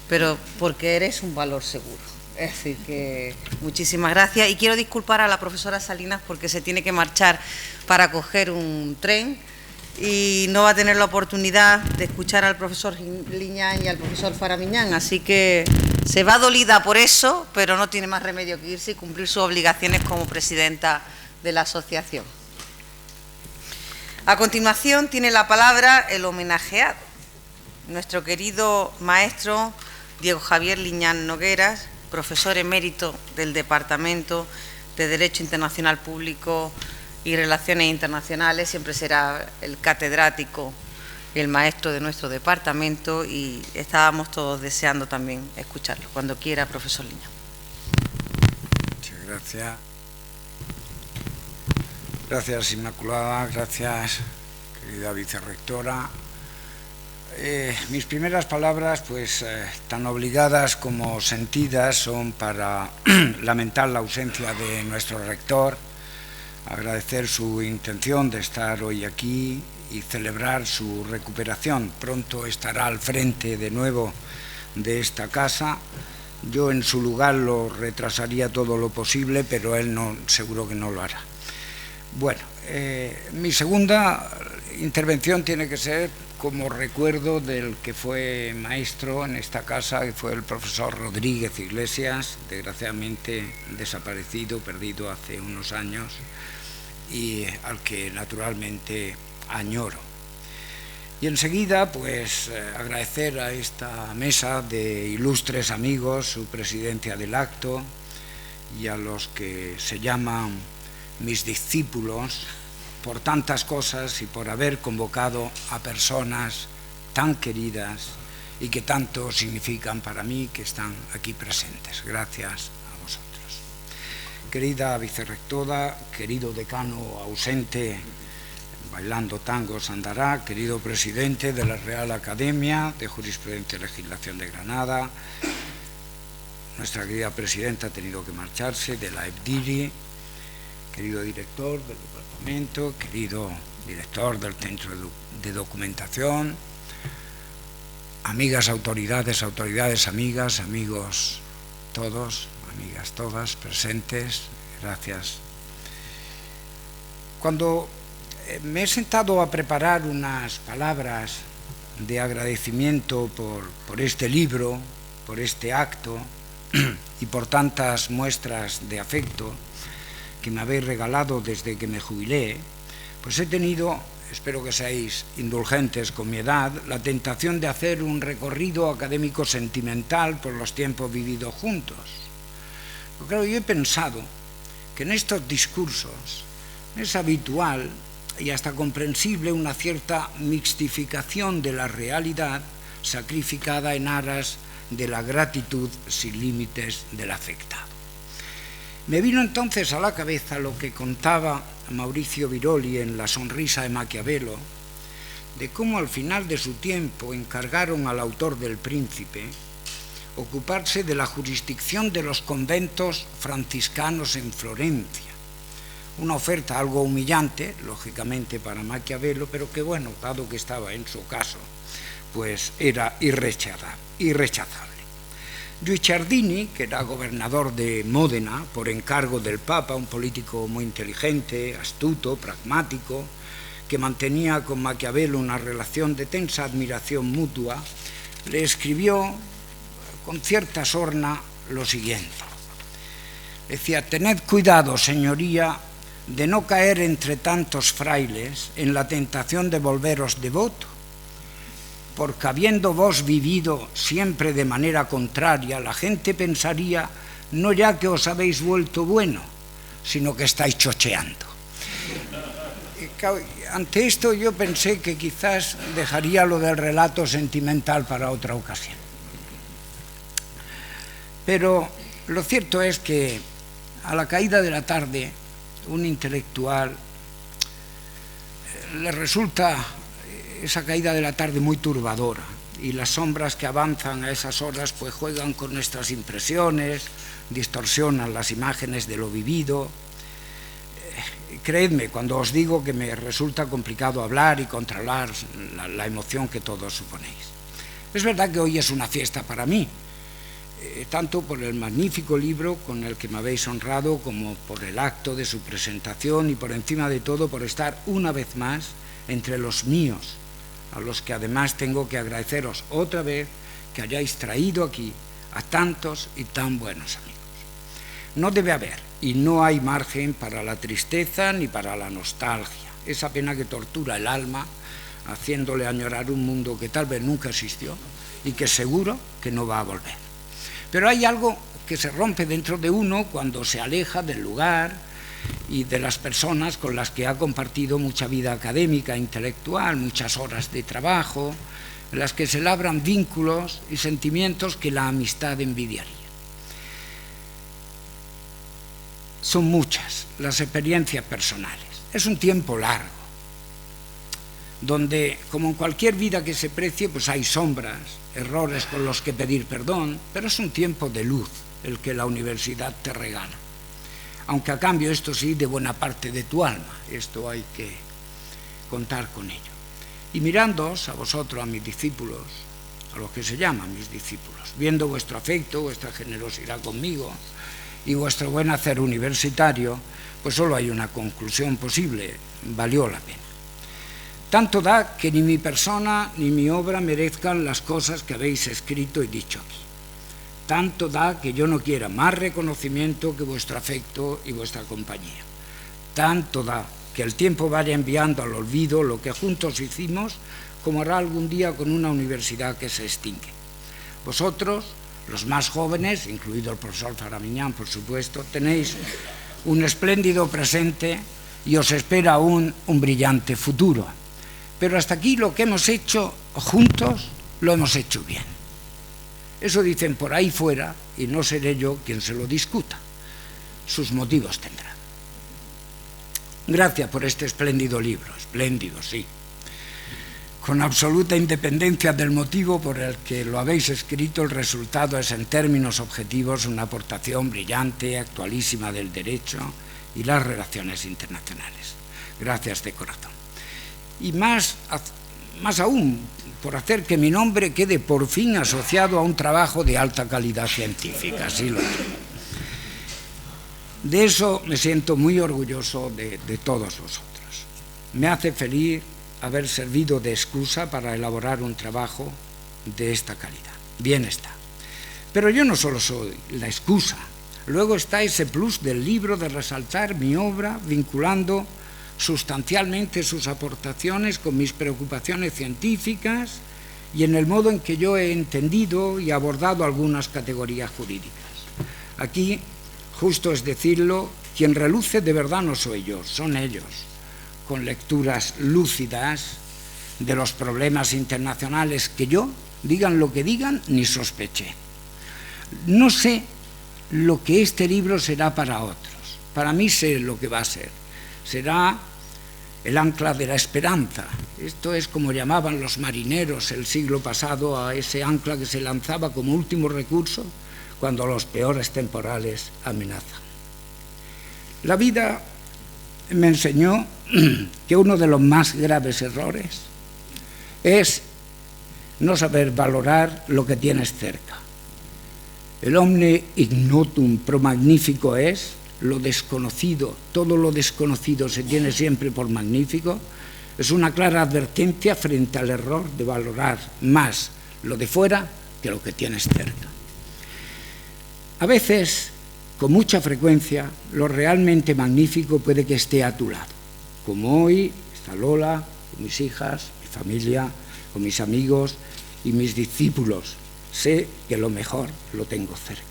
A: pero porque eres un valor seguro. Es decir, que muchísimas gracias. Y quiero disculpar a la profesora Salinas porque se tiene que marchar para coger un tren y no va a tener la oportunidad de escuchar al profesor Liñán y al profesor Faramiñán. Así que se va dolida por eso, pero no tiene más remedio que irse y cumplir sus obligaciones como presidenta de la asociación. A continuación tiene la palabra el homenajeado, nuestro querido maestro Diego Javier Liñán Nogueras, profesor emérito del Departamento de Derecho Internacional Público y Relaciones Internacionales. Siempre será el catedrático y el maestro de nuestro departamento, y estábamos todos deseando también escucharlo. Cuando quiera, profesor Liñán.
G: Muchas gracias. Gracias, Inmaculada. Gracias, querida vicerrectora. Mis primeras palabras, pues tan obligadas como sentidas, son para lamentar la ausencia de nuestro rector, agradecer su intención de estar hoy aquí y celebrar su recuperación. Pronto estará al frente de nuevo de esta casa. Yo en su lugar lo retrasaría todo lo posible, pero él no, seguro que no lo hará. Bueno, mi segunda intervención tiene que ser como recuerdo del que fue maestro en esta casa, que fue el profesor Rodríguez Iglesias, desgraciadamente desaparecido, perdido hace unos años, y al que naturalmente añoro. Y enseguida, pues, agradecer a esta mesa de ilustres amigos su presidencia del acto, y a los que se llaman mis discípulos, por tantas cosas y por haber convocado a personas tan queridas y que tanto significan para mí, que están aquí presentes. Gracias a vosotros. Querida vicerrectora, querido decano ausente, bailando tangos andará, querido presidente de la Real Academia de Jurisprudencia y Legislación de Granada, nuestra querida presidenta ha tenido que marcharse, de la EBDIRI, querido director del departamento, querido director del Centro de Documentación, amigas autoridades, autoridades amigas, amigos todos, amigas todas presentes, Gracias. Cuando me he sentado a preparar unas palabras de agradecimiento por este libro, por este acto y por tantas muestras de afecto que me habéis regalado desde que me jubilé, pues he tenido, espero que seáis indulgentes con mi edad, la tentación de hacer un recorrido académico sentimental por los tiempos vividos juntos. Pero claro, yo he pensado que en estos discursos es habitual y hasta comprensible una cierta mixtificación de la realidad sacrificada en aras de la gratitud sin límites del afectado. Me vino entonces a la cabeza lo que contaba Mauricio Viroli en La sonrisa de Maquiavelo, de cómo al final de su tiempo encargaron al autor del Príncipe ocuparse de la jurisdicción de los conventos franciscanos en Florencia. Una oferta algo humillante, lógicamente, para Maquiavelo, pero que, bueno, dado que estaba en su caso, pues era irrechazable. Guicciardini, que era gobernador de Módena por encargo del Papa, un político muy inteligente, astuto, pragmático, que mantenía con Maquiavelo una relación de tensa admiración mutua, le escribió con cierta sorna lo siguiente. Decía: tened cuidado, señoría, de no caer entre tantos frailes en la tentación de volveros devoto, porque habiendo vos vivido siempre de manera contraria, la gente pensaría no ya que os habéis vuelto bueno, sino que estáis chocheando. Ante esto yo pensé que quizás dejaría lo del relato sentimental para otra ocasión. Pero lo cierto es que a la caída de la tarde, un intelectual le resulta esa caída de la tarde muy turbadora, y las sombras que avanzan a esas horas pues juegan con nuestras impresiones, distorsionan las imágenes de lo vivido. Creedme cuando os digo que me resulta complicado hablar y controlar la emoción que todos suponéis. Es verdad que hoy es una fiesta para mí, tanto por el magnífico libro con el que me habéis honrado, como por el acto de su presentación, y por encima de todo por estar una vez más entre los míos, a los que además tengo que agradeceros otra vez que hayáis traído aquí a tantos y tan buenos amigos. No debe haber y no hay margen para la tristeza ni para la nostalgia, esa pena que tortura el alma, haciéndole añorar un mundo que tal vez nunca existió y que seguro que no va a volver. Pero hay algo que se rompe dentro de uno cuando se aleja del lugar y de las personas con las que ha compartido mucha vida académica, intelectual, muchas horas de trabajo, en las que se labran vínculos y sentimientos que la amistad envidiaría. Son muchas las experiencias personales. Es un tiempo largo, donde, como en cualquier vida que se precie, pues hay sombras, errores con los que pedir perdón, pero es un tiempo de luz el que la universidad te regala. Aunque a cambio, esto sí, de buena parte de tu alma. Esto hay que contar con ello. Y mirándoos a vosotros, a mis discípulos, a los que se llaman mis discípulos, viendo vuestro afecto, vuestra generosidad conmigo y vuestro buen hacer universitario, pues solo hay una conclusión posible: valió la pena. Tanto da que ni mi persona ni mi obra merezcan las cosas que habéis escrito y dicho aquí. Tanto da que yo no quiera más reconocimiento que vuestro afecto y vuestra compañía. Tanto da que el tiempo vaya enviando al olvido lo que juntos hicimos, como hará algún día con una universidad que se extingue. Vosotros, los más jóvenes, incluido el profesor Faramiñán, por supuesto, tenéis un espléndido presente y os espera aún un brillante futuro. Pero hasta aquí lo que hemos hecho juntos, lo hemos hecho bien. Eso dicen por ahí fuera, y no seré yo quien se lo discuta. Sus motivos tendrán. Gracias por este espléndido libro, espléndido, sí. Con absoluta independencia del motivo por el que lo habéis escrito, el resultado es en términos objetivos una aportación brillante, actualísima del derecho y las relaciones internacionales. Gracias de corazón. Y más aún, por hacer que mi nombre quede por fin asociado a un trabajo de alta calidad científica, así lo creo. De eso me siento muy orgulloso de todos vosotros. Me hace feliz haber servido de excusa para elaborar un trabajo de esta calidad. Bien está. Pero yo no solo soy la excusa. Luego está ese plus del libro de resaltar mi obra vinculando sustancialmente sus aportaciones con mis preocupaciones científicas y en el modo en que yo he entendido y abordado algunas categorías jurídicas. Aquí, justo es decirlo, quien reluce de verdad no soy yo, son ellos, con lecturas lúcidas de los problemas internacionales que yo, digan lo que digan, ni sospeché. No sé lo que este libro será para otros. Para mí sé lo que va a ser. Será el ancla de la esperanza. Esto es como llamaban los marineros el siglo pasado a ese ancla que se lanzaba como último recurso cuando los peores temporales amenazan. La vida me enseñó que uno de los más graves errores es no saber valorar lo que tienes cerca. El omne ignotum pro magnifico es lo desconocido, todo lo desconocido se tiene siempre por magnífico, es una clara advertencia frente al error de valorar más lo de fuera que lo que tienes cerca. A veces, con mucha frecuencia, lo realmente magnífico puede que esté a tu lado, como hoy está Lola, con mis hijas, mi familia, con mis amigos y mis discípulos. Sé que lo mejor lo tengo cerca.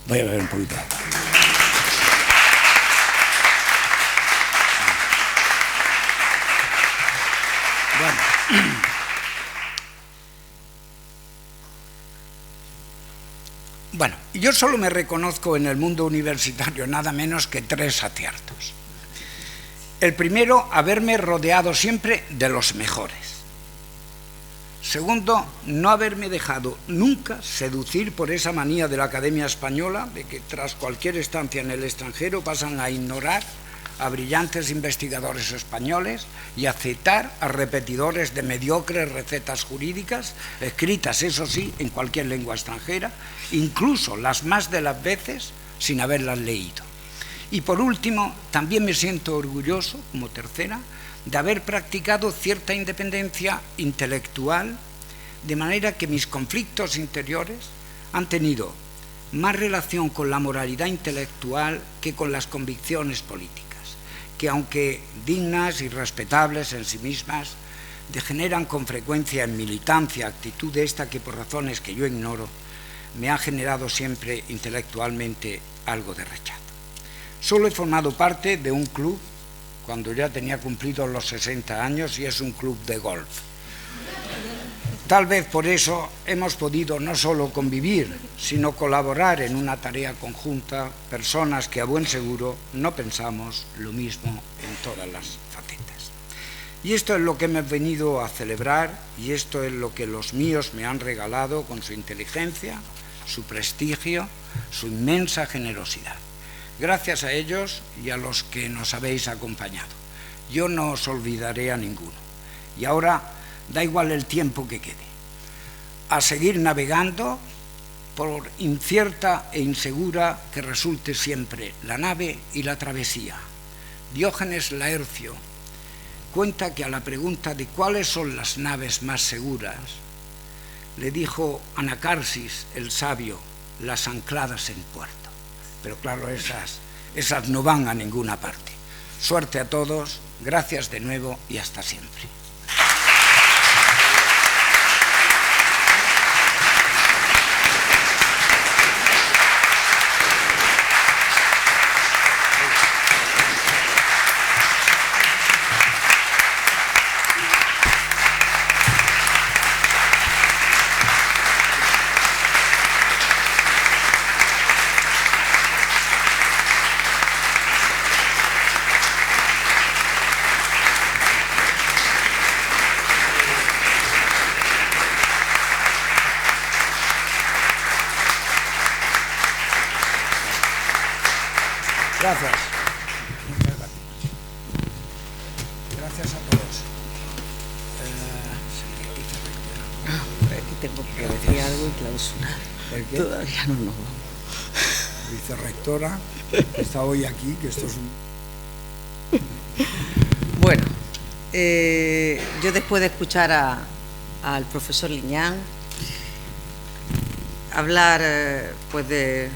G: Voy a beber un poquito. Bueno, yo solo me reconozco en el mundo universitario nada menos que 3 aciertos. El primero, haberme rodeado siempre de los mejores. Segundo, no haberme dejado nunca seducir por esa manía de la Academia Española de que tras cualquier estancia en el extranjero pasan a ignorar a brillantes investigadores españoles y a citar a repetidores de mediocres recetas jurídicas, escritas, eso sí, en cualquier lengua extranjera, incluso las más de las veces sin haberlas leído. Y por último, también me siento orgulloso, como tercera, de haber practicado cierta independencia intelectual, de manera que mis conflictos interiores han tenido más relación con la moralidad intelectual que con las convicciones políticas, que aunque dignas y respetables en sí mismas, degeneran con frecuencia en militancia, actitud esta que por razones que yo ignoro, me ha generado siempre intelectualmente algo de rechazo. Solo he formado parte de un club cuando ya tenía cumplidos los 60 años y es un club de golf. Tal vez por eso hemos podido no solo convivir, sino colaborar en una tarea conjunta, personas que a buen seguro no pensamos lo mismo en todas las facetas. Y esto es lo que hemos venido a celebrar y esto es lo que los míos me han regalado con su inteligencia, su prestigio, su inmensa generosidad. Gracias a ellos y a los que nos habéis acompañado. Yo no os olvidaré a ninguno. Y ahora da igual el tiempo que quede. A seguir navegando, por incierta e insegura que resulte siempre la nave y la travesía. Diógenes Laercio cuenta que a la pregunta de cuáles son las naves más seguras, le dijo Anacarsis, el sabio, las ancladas en puerto. Pero claro, esas no van a ninguna parte. Suerte a todos, gracias de nuevo y hasta siempre. Gracias. Muchas gracias. Gracias a todos. Señor vicerrector.
A: tengo que decir algo y clausurar.
G: ¿Por qué?
A: Todavía no nos vamos.
G: Vicerrectora, está hoy aquí, que esto es un...
A: Bueno, yo después de escuchar al profesor Liñán hablar pues de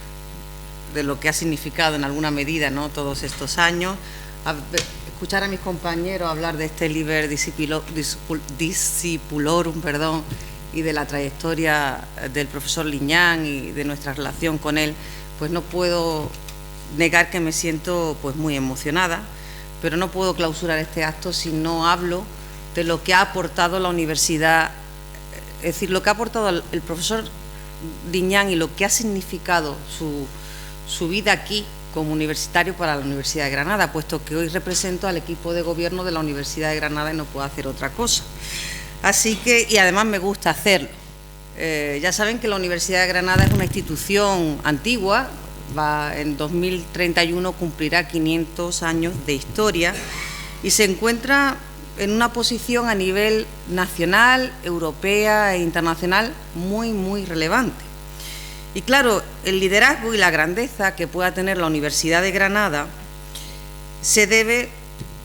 A: lo que ha significado en alguna medida, ¿no?, todos estos años, escuchar a mis compañeros hablar de este Liber Discipulorum, y de la trayectoria del profesor Liñán y de nuestra relación con él, pues no puedo negar que me siento pues muy emocionada, pero no puedo clausurar este acto si no hablo de lo que ha aportado la universidad, es decir, lo que ha aportado el profesor Liñán y lo que ha significado su vida aquí como universitario para la Universidad de Granada, puesto que hoy represento al equipo de gobierno de la Universidad de Granada y no puedo hacer otra cosa. Así que, y además me gusta hacerlo. Ya saben que la Universidad de Granada es una institución antigua, en 2031 cumplirá 500 años de historia y se encuentra en una posición a nivel nacional, europea e internacional muy, muy relevante. Y claro, el liderazgo y la grandeza que pueda tener la Universidad de Granada se debe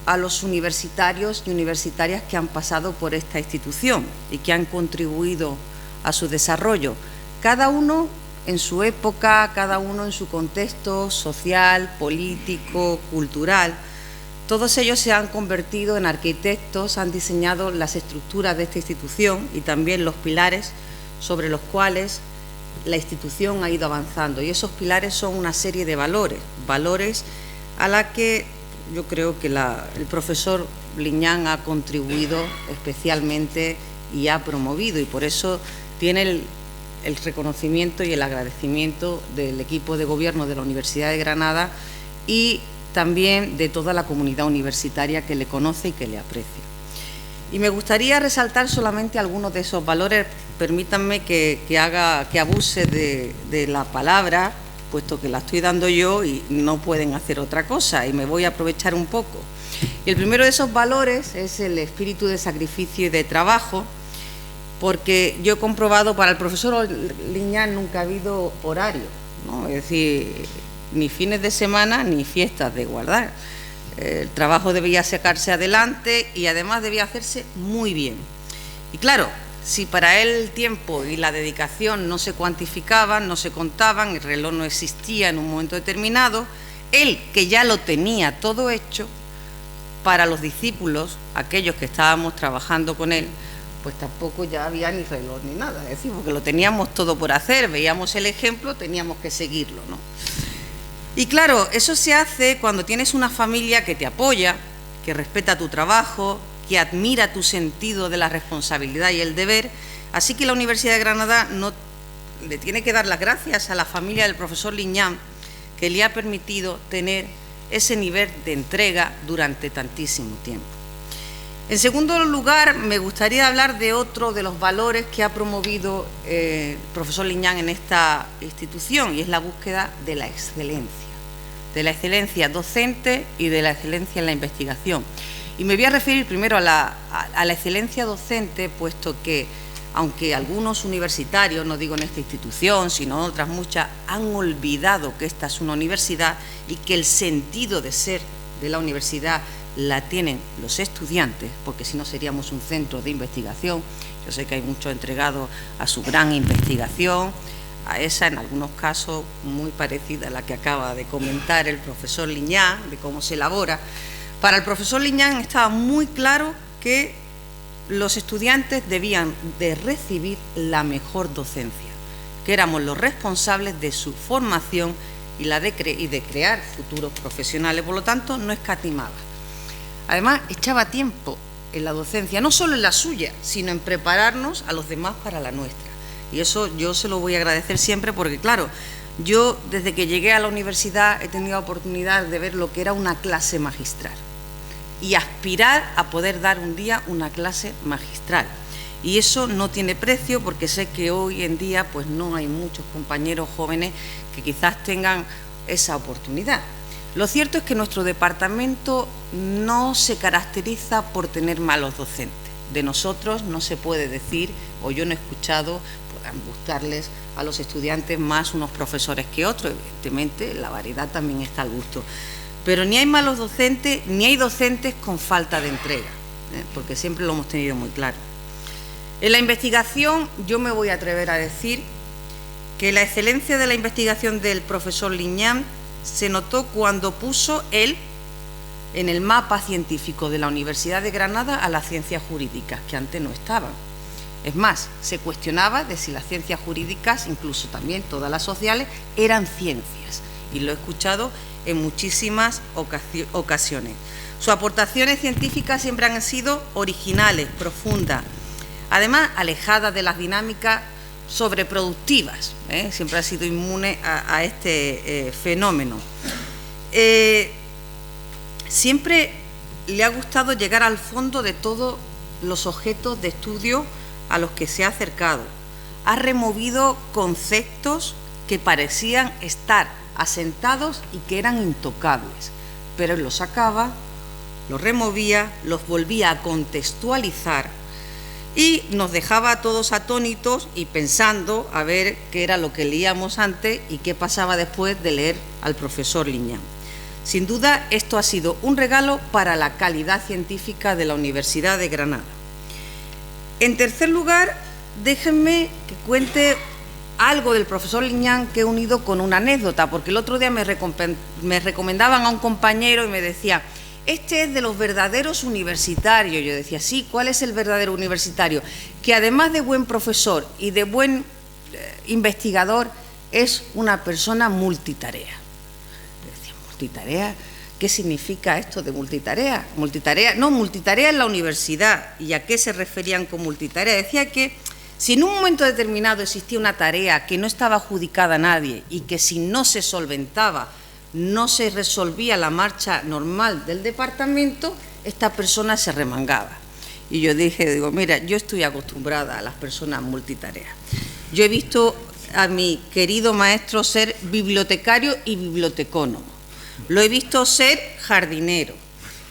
A: a los universitarios y universitarias que han pasado por esta institución y que han contribuido a su desarrollo, cada uno en su época, cada uno en su contexto social, político, cultural. Todos ellos se han convertido en arquitectos, han diseñado las estructuras de esta institución y también los pilares sobre los cuales la institución ha ido avanzando. Y esos pilares son una serie de valores a la que yo creo que el profesor Liñán ha contribuido especialmente y ha promovido, y por eso tiene el reconocimiento y el agradecimiento del equipo de gobierno de la Universidad de Granada y también de toda la comunidad universitaria que le conoce y que le aprecia. Y me gustaría resaltar solamente algunos de esos valores. Permítanme que abuse de la palabra, puesto que la estoy dando yo y no pueden hacer otra cosa, y me voy a aprovechar un poco. Y el primero de esos valores es el espíritu de sacrificio y de trabajo, porque yo he comprobado, para el profesor Liñán nunca ha habido horario, ¿no? Es decir, ni fines de semana ni fiestas de guardar. El trabajo debía sacarse adelante y además debía hacerse muy bien. Y claro, si para él el tiempo y la dedicación no se cuantificaban, no se contaban, el reloj no existía en un momento determinado, él, que ya lo tenía todo hecho, para los discípulos, aquellos que estábamos trabajando con él, pues tampoco ya había ni reloj ni nada, es decir, porque lo teníamos todo por hacer, veíamos el ejemplo, teníamos que seguirlo, ¿no? Y claro, eso se hace cuando tienes una familia que te apoya, que respeta tu trabajo, que admira tu sentido de la responsabilidad y el deber. Así que la Universidad de Granada le tiene que dar las gracias a la familia del profesor Liñán, que le ha permitido tener ese nivel de entrega durante tantísimo tiempo. En segundo lugar, me gustaría hablar de otro de los valores que ha promovido el profesor Liñán en esta institución, y es la búsqueda de la excelencia docente y de la excelencia en la investigación. Y me voy a referir primero a la excelencia docente, puesto que, aunque algunos universitarios, no digo en esta institución, sino en otras muchas, han olvidado que esta es una universidad y que el sentido de ser de la universidad la tienen los estudiantes, porque si no seríamos un centro de investigación. Yo sé que hay muchos entregados a su gran investigación, a esa en algunos casos muy parecida a la que acaba de comentar el profesor Liñán, de cómo se elabora. Para el profesor Liñán estaba muy claro que los estudiantes debían de recibir la mejor docencia, que éramos los responsables de su formación y de crear futuros profesionales, por lo tanto no escatimaba. Además, echaba tiempo en la docencia, no solo en la suya, sino en prepararnos a los demás para la nuestra. Y eso yo se lo voy a agradecer siempre, porque claro, yo desde que llegué a la universidad he tenido oportunidad de ver lo que era una clase magistral y aspirar a poder dar un día una clase magistral. Y eso no tiene precio, porque sé que hoy en día pues no hay muchos compañeros jóvenes que quizás tengan esa oportunidad. Lo cierto es que nuestro departamento no se caracteriza por tener malos docentes. de nosotros no se puede decir, o yo no he escuchado, puedan gustarles a los estudiantes más unos profesores que otros. Evidentemente, la variedad también está al gusto. Pero ni hay malos docentes, ni hay docentes con falta de entrega, porque siempre lo hemos tenido muy claro. En la investigación, yo me voy a atrever a decir que la excelencia de la investigación del profesor Liñán se notó cuando puso él en el mapa científico de la Universidad de Granada a las ciencias jurídicas, que antes no estaban. Es más, se cuestionaba de si las ciencias jurídicas, incluso también todas las sociales, eran ciencias, y lo he escuchado en muchísimas ocasiones. Sus aportaciones científicas siempre han sido originales, profundas, además alejadas de las dinámicas sobreproductivas, siempre ha sido inmune a este fenómeno. Siempre le ha gustado llegar al fondo de todos los objetos de estudio a los que se ha acercado. Ha removido conceptos que parecían estar asentados y que eran intocables, pero él los sacaba, los removía, los volvía a contextualizar y nos dejaba a todos atónitos y pensando a ver qué era lo que leíamos antes y qué pasaba después de leer al profesor Liñán. Sin duda, esto ha sido un regalo para la calidad científica de la Universidad de Granada. En tercer lugar, déjenme que cuente algo del profesor Liñán que he unido con una anécdota, porque el otro día me recomendaban a un compañero y me decía: este es de los verdaderos universitarios. Yo decía, sí, ¿cuál es el verdadero universitario? Que además de buen profesor y de buen investigador, es una persona multitarea. Yo decía, ¿multitarea? ¿Qué significa esto de multitarea? Multitarea en la universidad. ¿Y a qué se referían con multitarea? Decía que si en un momento determinado existía una tarea que no estaba adjudicada a nadie y que si no se solventaba, no se resolvía la marcha normal del departamento, esta persona se remangaba. Y yo digo, mira, yo estoy acostumbrada a las personas multitareas. Yo he visto a mi querido maestro ser bibliotecario y bibliotecónomo. Lo he visto ser jardinero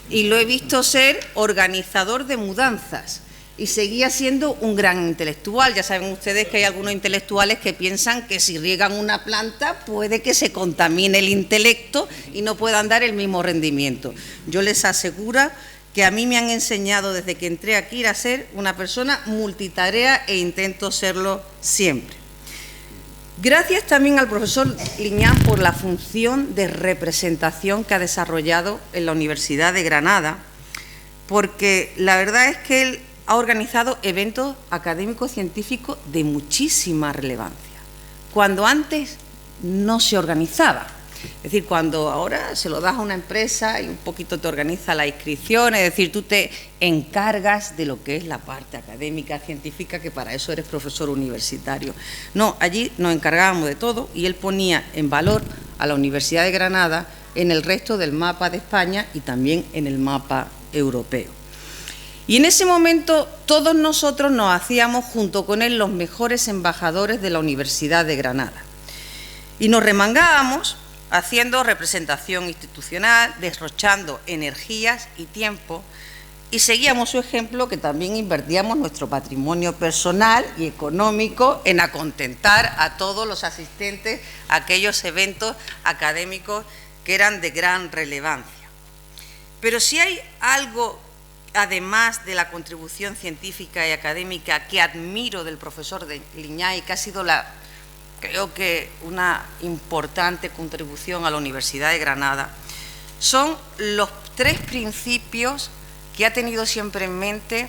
A: y lo he visto ser organizador de mudanzas. Y seguía siendo un gran intelectual. Ya saben ustedes que hay algunos intelectuales que piensan que si riegan una planta puede que se contamine el intelecto y no puedan dar el mismo rendimiento. Yo les aseguro que a mí me han enseñado desde que entré aquí a ser una persona multitarea e intento serlo siempre. Gracias también al profesor Liñán por la función de representación que ha desarrollado en la Universidad de Granada, porque la verdad es que él ha organizado eventos académicos científicos de muchísima relevancia, cuando antes no se organizaba. Es decir, cuando ahora se lo das a una empresa y un poquito te organiza la inscripción, es decir, tú te encargas de lo que es la parte académica, científica, que para eso eres profesor universitario. No, allí nos encargábamos de todo y él ponía en valor a la Universidad de Granada en el resto del mapa de España y también en el mapa europeo. Y en ese momento todos nosotros nos hacíamos junto con él los mejores embajadores de la Universidad de Granada. Y nos remangábamos haciendo representación institucional, derrochando energías y tiempo, y seguíamos su ejemplo, que también invertíamos nuestro patrimonio personal y económico en acontentar a todos los asistentes a aquellos eventos académicos que eran de gran relevancia. Pero si hay algo, además de la contribución científica y académica, que admiro del profesor Liñán y que ha sido creo que una importante contribución a la Universidad de Granada, son los 3 principios que ha tenido siempre en mente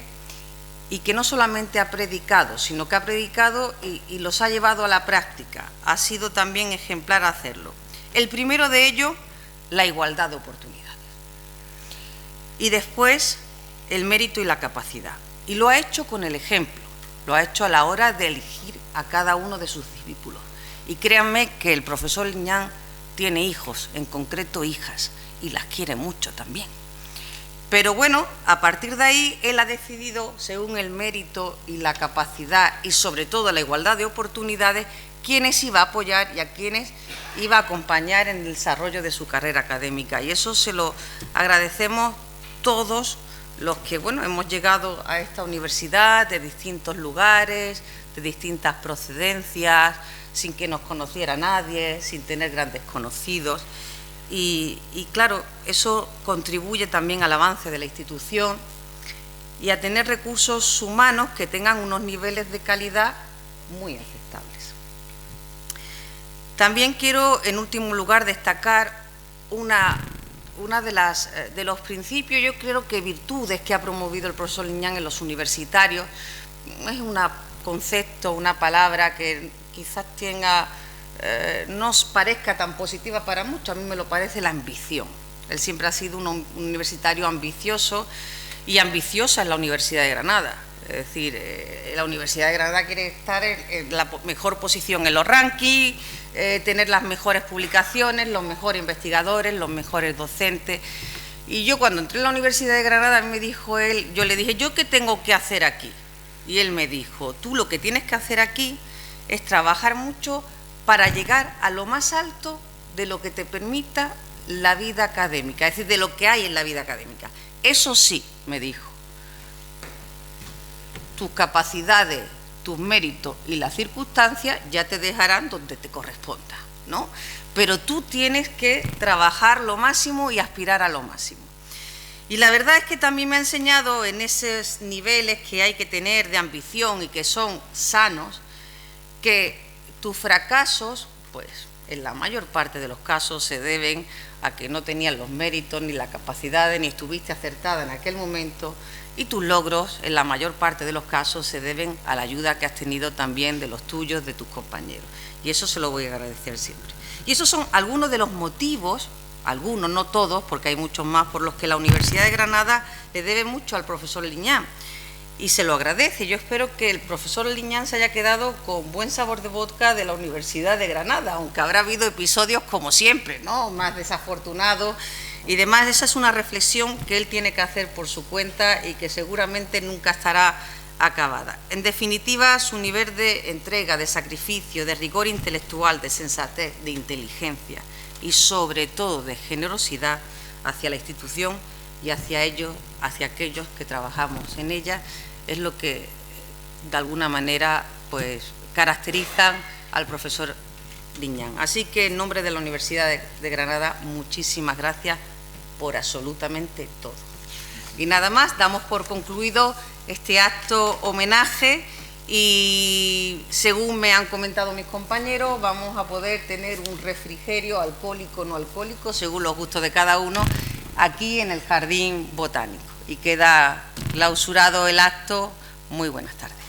A: y que no solamente ha predicado, sino que ha predicado y los ha llevado a la práctica. Ha sido también ejemplar hacerlo. El primero de ellos, la igualdad de oportunidades. Y después, el mérito y la capacidad. Y lo ha hecho con el ejemplo, lo ha hecho a la hora de elegir a cada uno de sus discípulos. Y créanme que el profesor Liñán tiene hijos, en concreto hijas, y las quiere mucho también. Pero bueno, a partir de ahí él ha decidido, según el mérito y la capacidad y sobre todo la igualdad de oportunidades, quiénes iba a apoyar y a quiénes iba a acompañar en el desarrollo de su carrera académica. Y eso se lo agradecemos todos los que, bueno, hemos llegado a esta universidad de distintos lugares, de distintas procedencias, sin que nos conociera nadie, sin tener grandes conocidos. Y claro, eso contribuye también al avance de la institución y a tener recursos humanos que tengan unos niveles de calidad muy aceptables. También quiero, en último lugar, destacar una de los principios, yo creo que virtudes que ha promovido el profesor Liñán en los universitarios. Es un concepto, una palabra que quizás no os parezca tan positiva para muchos, a mí me lo parece la ambición. Él siempre ha sido un universitario ambicioso y ambiciosa en la Universidad de Granada. Es decir, la Universidad de Granada quiere estar en la mejor posición en los rankings, tener las mejores publicaciones, los mejores investigadores, los mejores docentes. Y yo cuando entré en la Universidad de Granada me dijo él, yo le dije, ¿yo qué tengo que hacer aquí? Y él me dijo, tú lo que tienes que hacer aquí es trabajar mucho para llegar a lo más alto de lo que te permita la vida académica, es decir, de lo que hay en la vida académica. Eso sí, me dijo, tus capacidades, tus méritos y las circunstancias ya te dejarán donde te corresponda, ¿no? Pero tú tienes que trabajar lo máximo y aspirar a lo máximo. Y la verdad es que también me ha enseñado en esos niveles que hay que tener de ambición y que son sanos, que tus fracasos, pues en la mayor parte de los casos se deben a que no tenías los méritos ni la capacidad ni estuviste acertada en aquel momento, y tus logros en la mayor parte de los casos se deben a la ayuda que has tenido también de los tuyos, de tus compañeros, y eso se lo voy a agradecer siempre. Y esos son algunos de los motivos, algunos, no todos, porque hay muchos más, por los que la Universidad de Granada le debe mucho al profesor Liñán, y se lo agradece. Yo espero que el profesor Liñán se haya quedado con buen sabor de boca de la Universidad de Granada, aunque habrá habido episodios como siempre, ¿no?, más desafortunados y demás. Esa es una reflexión que él tiene que hacer por su cuenta y que seguramente nunca estará acabada. En definitiva, su nivel de entrega, de sacrificio, de rigor intelectual, de sensatez, de inteligencia y sobre todo de generosidad hacia la institución y hacia aquellos que trabajamos en ella, es lo que de alguna manera pues caracterizan al profesor Liñán. Así que en nombre de la Universidad de Granada, muchísimas gracias por absolutamente todo. Y nada más, damos por concluido este acto homenaje y, según me han comentado mis compañeros, vamos a poder tener un refrigerio alcohólico o no alcohólico, según los gustos de cada uno, aquí en el Jardín Botánico. Y queda clausurado el acto. Muy buenas tardes.